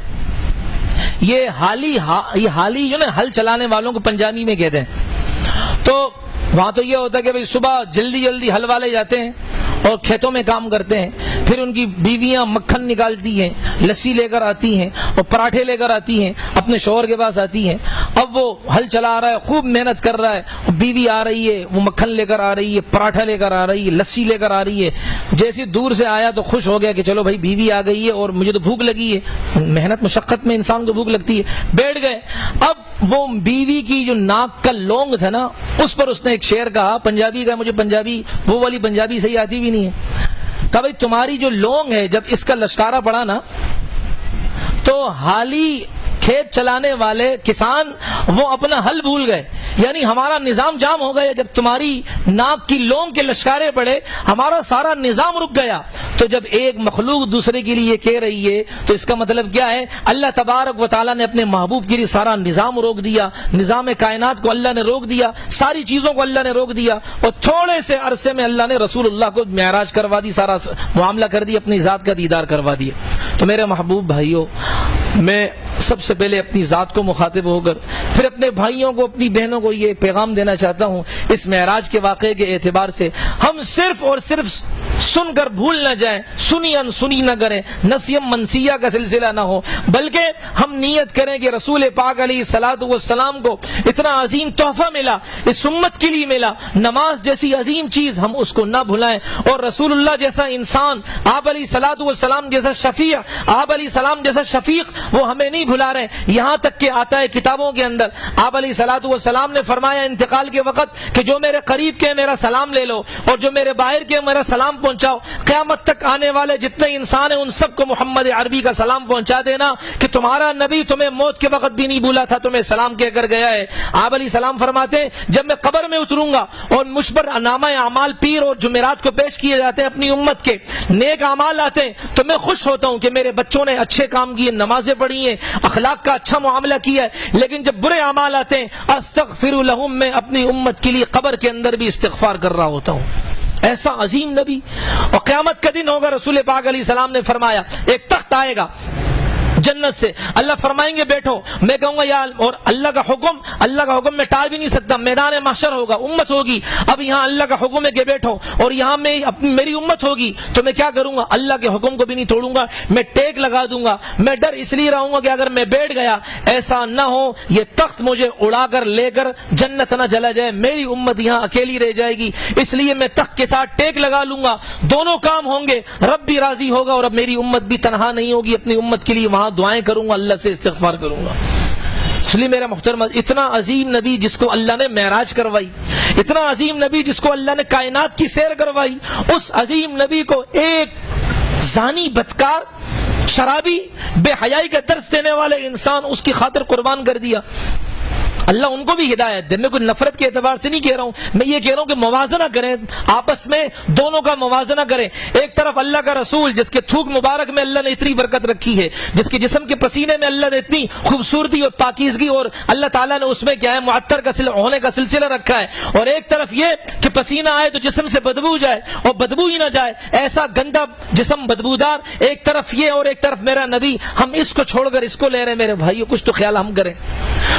یہ حالی جو نا ہل چلانے والوں کو پنجابی میں کہتے ہیں. تو وہاں تو یہ ہوتا ہے کہ بھئی صبح جلدی ہل والے جاتے ہیں اور کھیتوں میں کام کرتے ہیں, پھر ان کی بیویاں مکھن نکالتی ہیں, لسی لے کر آتی ہیں اور پراٹھے لے کر آتی ہیں, اپنے شوہر کے پاس آتی ہیں. اب وہ ہل چلا رہا ہے, خوب محنت کر رہا ہے, بیوی آ رہی ہے, وہ مکھن لے کر آ رہی ہے, پراٹھا لے کر آ رہی ہے, لسی لے کر آ رہی ہے. جیسے دور سے آیا تو خوش ہو گیا کہ چلو بھائی بیوی آ گئی ہے اور مجھے تو بھوک لگی ہے, محنت مشقت میں انسان کو بھوک لگتی ہے. بیٹھ گئے. اب وہ بیوی کی جو ناک کا لونگ تھا نا, اس پر اس نے ایک شعر کہا, پنجابی کا, مجھے پنجابی وہ والی پنجابی صحیح آتی بھی نہیں ہے. کہا بھائی تمہاری جو لونگ ہے, جب اس کا لشکارہ پڑا نا تو حالی کھیت چلانے والے کسان وہ اپنا حل بھول گئے, یعنی ہمارا نظام جام ہو گیا. جب تمہاری ناک کی لونگ کے لشکارے پڑے ہمارا سارا نظام رک گیا. تو جب ایک مخلوق دوسرے کے لیے کہہ رہی ہے تو اس کا مطلب کیا ہے؟ اللہ تبارک و تعالیٰ نے اپنے محبوب کے لیے سارا نظام روک دیا, نظام کائنات کو اللہ نے روک دیا, ساری چیزوں کو اللہ نے روک دیا, اور تھوڑے سے عرصے میں اللہ نے رسول اللہ کو معراج کروا دی, سارا معاملہ کر دی, اپنی ذات کا دیدار کروا دیا. تو میرے محبوب بھائیوں, میں سب سے پہلے اپنی ذات کو مخاطب ہو کر پھر اپنے بھائیوں کو, اپنی بہنوں کو یہ پیغام دینا چاہتا ہوں. اس معراج کے واقعے کے اعتبار سے ہم صرف اور صرف سن کر بھول نہ جائیں, سنی انسنی نہ کریں, نسیم منسیہ کا سلسلہ نہ ہو, بلکہ ہم نیت کریں کہ رسول پاک علیہ الصلوۃ والسلام کو اتنا عظیم تحفہ ملا, اس امت کے لیے ملا, نماز جیسی عظیم چیز, ہم اس کو نہ بھلائیں. اور رسول اللہ جیسا انسان, آپ علیہ الصلوۃ والسلام جیسا شفیع, آپ علیہ السلام جیسا شفیق وہ ہمیں نہیں بھلا رہے. یہاں تک کہ آتا ہے کتابوں کے اندر, آپ علیہ الصلوۃ والسلام نے فرمایا انتقال کے وقت کہ جو میرے قریب کے میرا سلام لے لو, اور جو میرے باہر کے میرا سلام پہنچاؤ. قیامت تک آنے والے جتنے انسان ہیں ان سب کو محمد عربی کا سلام پہنچا دینا کہ تمہارا نبی تمہیں موت کے وقت بھی نہیں بھولا تھا, تمہیں سلام کہہ کر گیا ہے. آپ علیہ السلام فرماتے ہیں جب میں قبر میں اتروں گا اور مجھ پر نامہ اعمال پیر اور جمعرات کو پیش کیے جاتے ہیں, اپنی امت کے نیک اعمال آتے ہیں, تو میں خوش ہوتا ہوں کہ میرے بچوں نے اچھے کام کیے, نمازیں پڑھی ہیں, اخلاق کا اچھا معاملہ کیا ہے. لیکن جب برے اعمال آتے ہیں, استغفر لہم, میں اپنی امت کے لیے قبر کے اندر بھی استغفار کر رہا ہوتا ہوں. ایسا عظیم نبی. اور قیامت کا دن ہوگا, رسول پاک علیہ السلام نے فرمایا ایک تخت آئے گا جنت سے, اللہ فرمائیں گے بیٹھو, میں کہوں گا یا, اور اللہ کا حکم میں ٹال بھی نہیں سکتا, میدان محشر ہوگا, امت ہوگی, اب یہاں اللہ کا حکم ہے کہ بیٹھو, اور یہاں میں میری امت ہوگی, تو میں کیا کروں گا؟ اللہ کے حکم کو بھی نہیں توڑوں گا, میں ٹیک لگا دوں گا. میں ڈر اس لیے رہوں گا کہ اگر میں بیٹھ گیا ایسا نہ ہو یہ تخت مجھے اڑا کر لے کر جنت نہ چلا جائے, میری امت یہاں اکیلی رہ جائے گی, اس لیے میں تخت کے ساتھ ٹیک لگا لوں گا. دونوں کام ہوں گے, رب بھی راضی ہوگا اور اب میری امت بھی تنہا نہیں ہوگی, اپنی امت کے لیے وہاں دعائیں کروں گا, اللہ سے استغفار کروں گا. اس لیے میرا محترم, اتنا عظیم نبی جس کو اللہ نے معراج کروائی, اتنا عظیم نبی جس کو اللہ نے کائنات کی سیر کروائی, اس عظیم نبی کو ایک زانی, بدکار, شرابی, بے حیائی کا درس دینے والے انسان اس کی خاطر قربان کر دیا. اللہ ان کو بھی ہدایت دے. میں کوئی نفرت کے اعتبار سے نہیں کہہ رہا ہوں, میں یہ کہہ رہا ہوں کہ موازنہ کریں آپس میں, دونوں کا موازنہ کریں. ایک طرف اللہ کا رسول جس کے تھوک مبارک میں اللہ نے اتنی برکت رکھی ہے, جس کے جسم کے پسینے میں اللہ نے اتنی خوبصورتی اور پاکیزگی اور اللہ تعالیٰ نے اس میں کیا ہے معطر کا ہونے کا سلسلہ رکھا ہے, اور ایک طرف یہ کہ پسینہ آئے تو جسم سے بدبو جائے اور بدبو ہی نہ جائے, ایسا گندا جسم بدبودار. ایک طرف یہ اور ایک طرف میرا نبی, ہم اس کو چھوڑ کر اس کو لے رہے ہیں. میرے بھائیو کچھ تو خیال ہم کریں.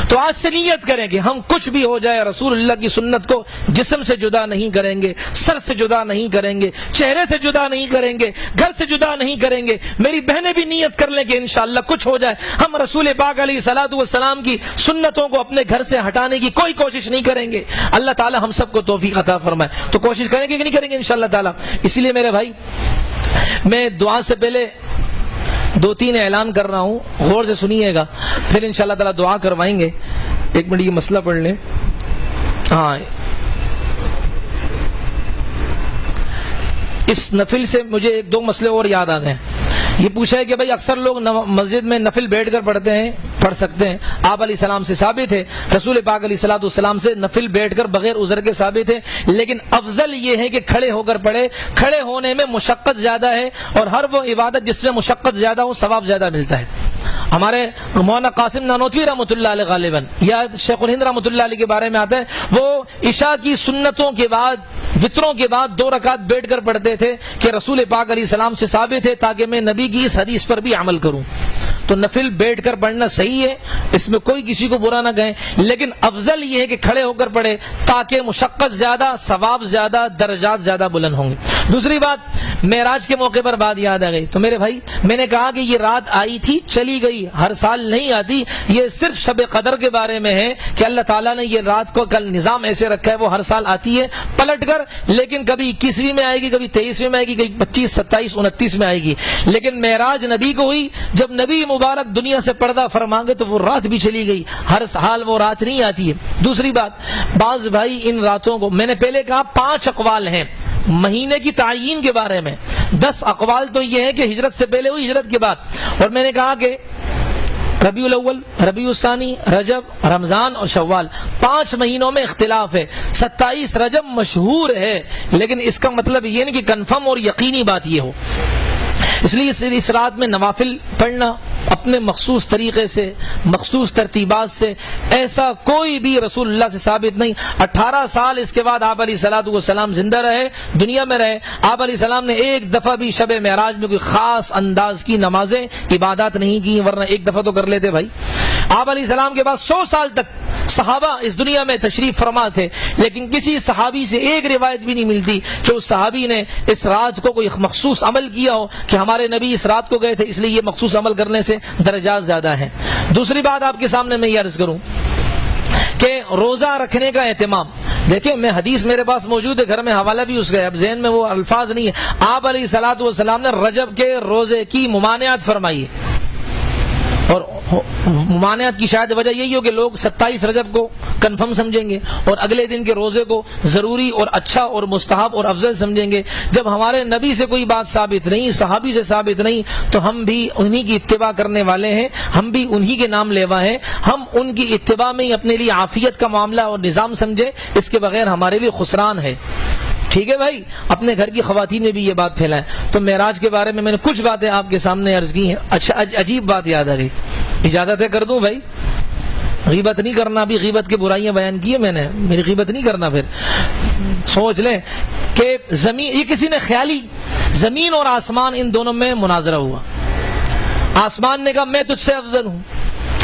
تو آج سے نیت کریں کہ ہم کچھ بھی ہو جائے رسول اللہ کی سنت کو جسم سے جدا نہیں کریں گے, سر سے جدا نہیں کریں گے, چہرے سے جدا نہیں کریں گے, گھر سے جدا نہیں کریں گے. میری بہنیں بھی نیت کر لیں کہ انشاءاللہ کچھ ہو جائے ہم رسول پاک علیہ الصلوۃ والسلام کی سنتوں کو اپنے گھر سے ہٹانے کی کوئی کوشش نہیں کریں گے. اللہ تعالی ہم سب کو توفیق عطا فرمائے. تو کوشش کریں گے کہ نہیں کریں گے انشاءاللہ تعالی. اسی لیے میرے بھائی, میں دعا سے پہلے 2-3 اعلان کر رہا ہوں, غور سے سنیے گا, پھر انشاءاللہ تعالی دعا کروائیں گے. ایک منٹ یہ مسئلہ پڑھ لیں. ہاں, اس نفل سے مجھے 1-2 مسئلے اور یاد آ گئے. یہ پوچھا ہے کہ بھائی اکثر لوگ مسجد میں نفل بیٹھ کر پڑھ سکتے ہیں. آپ علیہ السلام سے ثابت ہے, رسول پاک علیہ الصلوۃ والسلام سے نفل بیٹھ کر بغیر عذر کے ثابت ہے, لیکن افضل یہ ہے کہ کھڑے ہو کر پڑھے. کھڑے ہونے میں مشقت زیادہ ہے, اور ہر وہ عبادت جس میں مشقت زیادہ ہو ثواب زیادہ ملتا ہے. ہمارے مولانا قاسم نانوتوی رحمۃ اللہ علیہ غالباً یا شیخ الہند رحمۃ اللہ علیہ کے بارے میں آتا ہے, وہ عشاء کی سنتوں کے بعد, وطروں کے بعد 2 رکعت بیٹھ کر پڑھتے تھے کہ رسول پاک علیہ السلام سے ثابت ہے, تاکہ میں نبی کی اس حدیث پر بھی عمل کروں. تو نفل بیٹھ کر پڑھنا صحیح ہے، اس میں کوئی کسی کو برا نہ کہیں، لیکن افضل یہ ہے کہ کھڑے ہو کر پڑھے تاکہ مشقت زیادہ، ثواب زیادہ، درجات زیادہ بلند ہوں گے۔ دوسری بات، معراج کے موقع پر بات یاد آ گئی، تو میرے بھائی میں نے کہا کہ یہ رات آئی تھی چلی گئی، ہر سال نہیں آتی، یہ صرف شب قدر کے بارے میں ہے کہ اللہ تعالیٰ نے یہ رات کو کل نظام ایسے رکھا ہے، وہ ہر سال آتی ہے پلٹ کر، لیکن کبھی 21ویں میں آئے گی، کبھی 23ویں میں آئے گی، کبھی 25، 27، 29 میں آئے گی، لیکن معراج نبی کو ہوئی جب نبی مبارک دنیا سے پردہ فرما گئے تو وہ رات بھی چلی گئی، ہر سال وہ رات نہیں آتی ہے۔ دوسری بات، بعض بھائی ان راتوں کو، میں نے پہلے کہا 5 اقوال ہیں مہینے کی تعیین کے بارے میں، 10 اقوال تو یہ ہے کہ ہجرت سے پہلے ہوئی، ہجرت کے بعد، اور میں نے کہا کہ ربیع الاول، ربیع الثانی، رجب، رمضان اور شوال، 5 مہینوں میں اختلاف ہے۔ 27 رجب مشہور ہے، لیکن اس کا مطلب یہ نہیں کہ کنفرم اور یقینی بات یہ ہو، اس لیے اس رات میں نوافل پڑھنا اپنے مخصوص طریقے سے، مخصوص ترتیبات سے، ایسا کوئی بھی رسول اللہ سے ثابت نہیں۔ 18 سال اس کے بعد آپ علیہ الصلوۃ والسلام زندہ رہے، دنیا میں رہے، آپ علیہ السلام نے ایک دفعہ بھی شب معراج میں کوئی خاص انداز کی نمازیں، عبادات نہیں کی، ورنہ ایک دفعہ تو کر لیتے بھائی۔ آپ علیہ السلام کے بعد 100 سال تک صحابہ اس دنیا میں تشریف فرما تھے، لیکن کسی صحابی سے ایک روایت بھی نہیں ملتی کہ اس صحابی نے اس رات کو کوئی مخصوص عمل کیا ہو کہ ہمارے نبی اس رات کو گئے تھے اس لیے یہ مخصوص عمل کرنے سے درجات زیادہ ہیں۔ دوسری بات آپ کے سامنے میں یہ عرض کروں کہ روزہ رکھنے کا اہتمام، دیکھیں میں حدیث میرے پاس موجود ہے، گھر میں حوالہ بھی اس کا ہے، اب ذہن میں وہ الفاظ نہیں ہے۔ آپ علیہ الصلوۃ والسلام نے رجب کے روزے کی ممانعت فرمائی ہے، اور ممانعت کی شاید وجہ یہی ہو کہ لوگ 27 رجب کو کنفرم سمجھیں گے اور اگلے دن کے روزے کو ضروری اور اچھا اور مستحب اور افضل سمجھیں گے۔ جب ہمارے نبی سے کوئی بات ثابت نہیں، صحابی سے ثابت نہیں، تو ہم بھی انہی کی اتباع کرنے والے ہیں، ہم بھی انہی کے نام لیوا ہیں، ہم ان کی اتباع میں ہی اپنے لیے عافیت کا معاملہ اور نظام سمجھے، اس کے بغیر ہمارے لیے خسران ہے۔ ٹھیک ہے بھائی، اپنے گھر کی خواتین میں بھی یہ بات پھیلائیں۔ تو معراج کے بارے میں نے کچھ باتیں آپ کے سامنے عرض کی ہیں۔ اچھا، عجیب بات یاد آ گئی، اجازت ہے کر دوں بھائی؟ غیبت نہیں کرنا، ابھی غیبت کی برائیاں بیان کی ہیں میں نے، میری غیبت نہیں کرنا۔ پھر سوچ لیں کہ زمین، یہ کسی نے خیالی، زمین اور آسمان ان دونوں میں مناظرہ ہوا۔ آسمان نے کہا میں تجھ سے افضل ہوں۔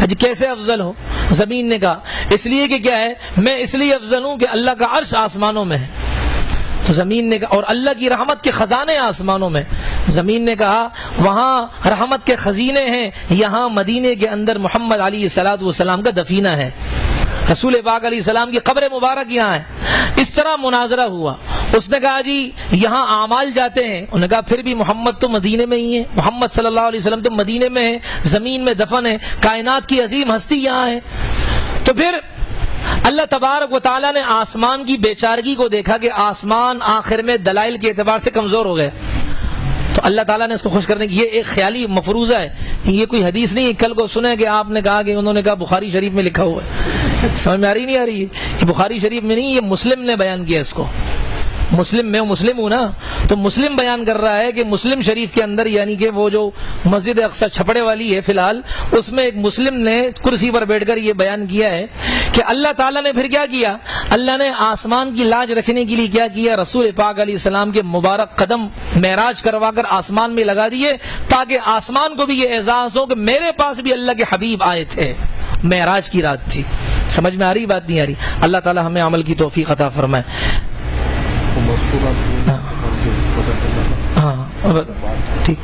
جی کیسے افضل ہو؟ زمین نے کہا اس لیے کہ کیا ہے، میں اس لیے افضل ہوں کہ اللہ کا عرش آسمانوں میں ہے۔ تو زمین نے کہا اور اللہ کی رحمت کے خزانے آسمانوں میں۔ زمین نے کہا وہاں رحمت کے خزینے ہیں، یہاں مدینے کے اندر محمد علیہ الصلوۃ والسلام کا دفینہ ہے، رسول پاک علیہ السلام کی قبر مبارک یہاں ہے۔ اس طرح مناظرہ ہوا۔ اس نے کہا جی یہاں اعمال جاتے ہیں، انہوں نے کہا پھر بھی محمد تو مدینے میں ہی ہے، محمد صلی اللہ علیہ وسلم تو مدینے میں ہے، زمین میں دفن ہے، کائنات کی عظیم ہستی یہاں ہے۔ تو پھر اللہ تبارک و تعالیٰ نے آسمان کی بیچارگی کو دیکھا کہ آسمان آخر میں دلائل کے اعتبار سے کمزور ہو گئے، تو اللہ تعالیٰ نے اس کو خوش کرنے کی، یہ ایک خیالی مفروضہ ہے، یہ کوئی حدیث نہیں ہے۔ کل کو سنے کہ آپ نے کہا کہ انہوں نے کہا بخاری شریف میں لکھا ہوا ہے، سمجھ میں آ رہی نہیں آ رہی؟ یہ بخاری شریف میں نہیں، یہ مسلم نے بیان کیا اس کو۔ مسلم میں مسلم ہوں نا، تو مسلم بیان کر رہا ہے کہ مسلم شریف کے اندر، یعنی کہ وہ جو مسجد اقصی چھپڑے والی ہے فی الحال، اس میں ایک مسلم نے کرسی پر بیٹھ کر یہ بیان کیا ہے کہ اللہ تعالیٰ نے پھر کیا کیا، اللہ نے آسمان کی لاج رکھنے کے لیے کیا کیا، رسول پاک علیہ السلام کے مبارک قدم معراج کروا کر آسمان میں لگا دیے، تاکہ آسمان کو بھی یہ اعزاز ہو کہ میرے پاس بھی اللہ کے حبیب آئے تھے، معراج کی رات تھی۔ سمجھ میں آ رہی بات نہیں آ رہی؟ اللہ تعالیٰ ہمیں عمل کی توفیق عطا فرمائے۔ ہاں ٹھیک،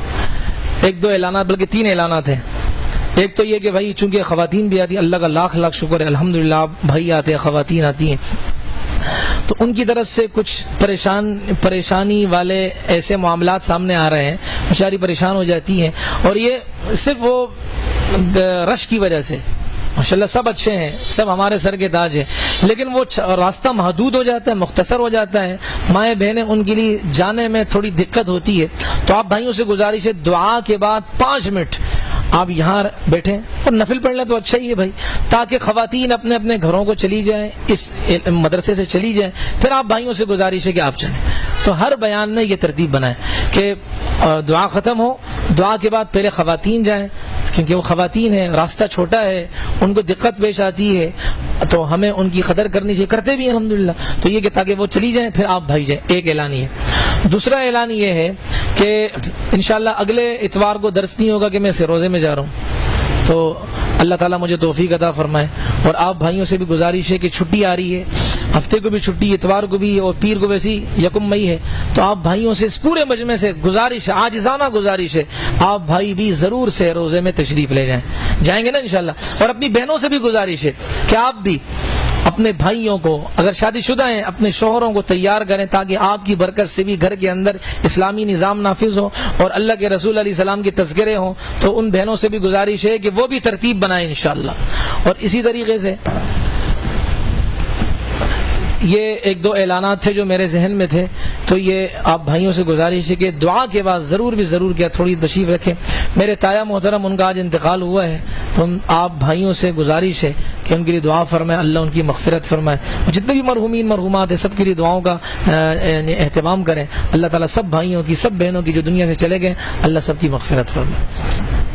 1-2 اعلانات، بلکہ 3 اعلانات ہیں۔ ایک تو یہ کہ بھائی چونکہ خواتین بھی آتی ہیں، اللہ کا لاکھ لاکھ شکر ہے، الحمدللہ بھائی آتے ہیں، خواتین آتی ہیں، تو ان کی طرف سے کچھ پریشانی والے ایسے معاملات سامنے آ رہے ہیں، بیچاری پریشان ہو جاتی ہیں، اور یہ صرف وہ رش کی وجہ سے، ماشاءاللہ سب اچھے ہیں، سب ہمارے سر کے تاج ہیں، لیکن وہ راستہ محدود ہو جاتا ہے، مختصر ہو جاتا ہے، مائیں بہنیں ان کے لیے جانے میں تھوڑی دقت ہوتی ہے۔ تو آپ بھائیوں سے گزارش ہے، دعا کے بعد 5 منٹ آپ یہاں بیٹھیں اور نفل پڑھ لیں تو اچھا ہی ہے بھائی، تاکہ خواتین اپنے اپنے گھروں کو چلی جائیں، اس مدرسے سے چلی جائیں، پھر آپ بھائیوں سے گزارش ہے کہ آپ چلیں۔ تو ہر بیان میں یہ ترتیب بنائیں کہ دعا ختم ہو، دعا کے بعد پہلے خواتین جائیں، کیونکہ وہ خواتین ہیں، راستہ چھوٹا ہے، ان کو دقت پیش آتی ہے، تو ہمیں ان کی قدر کرنی چاہیے، کرتے بھی ہیں الحمدللہ۔ تو یہ کہ تاکہ وہ چلی جائیں، پھر آپ بھائی جائیں۔ ایک اعلان یہ ہے۔ دوسرا اعلان یہ ہے کہ انشاءاللہ اگلے اتوار کو درس نہیں ہوگا کہ میں روزے میں جا رہا ہوں، تو اللہ تعالیٰ مجھے توفیق عطا فرمائے. اور آپ بھائیوں سے بھی گزارش ہے کہ چھٹی آ رہی ہے، ہفتے کو بھی چھٹی، اتوار کو بھی، اور پیر کو ویسی 1 مئی ہے. تو آپ بھائیوں سے اس پورے مجمع سے گزارش ہے، عاجزانہ گزارش ہے، آپ بھائی بھی ضرور سے روزے میں تشریف لے جائیں گے نا انشاءاللہ. اور اپنی بہنوں سے بھی گزارش ہے کہ آپ بھی اپنے بھائیوں کو، اگر شادی شدہ ہیں، اپنے شوہروں کو تیار کریں تاکہ آپ کی برکت سے بھی گھر کے اندر اسلامی نظام نافذ ہو اور اللہ کے رسول علیہ السلام کے تذکرے ہوں. تو ان بہنوں سے بھی گزارش ہے کہ وہ بھی ترتیب بنائیں انشاءاللہ. اور اسی طریقے سے یہ 1-2 اعلانات تھے جو میرے ذہن میں تھے، تو یہ آپ بھائیوں سے گزارش ہے کہ دعا کے بعد ضرور کیا تھوڑی تشریف رکھیں. میرے تایا محترم ان کا آج انتقال ہوا ہے، تو آپ بھائیوں سے گزارش ہے کہ ان کے لیے دعا فرمائیں، اللہ ان کی مغفرت فرمائے. جتنے بھی مرحومین مرحومات ہیں سب کے لیے دعاؤں کا اہتمام کریں. اللہ تعالیٰ سب بھائیوں کی، سب بہنوں کی جو دنیا سے چلے گئے، اللہ سب کی مغفرت فرمائے.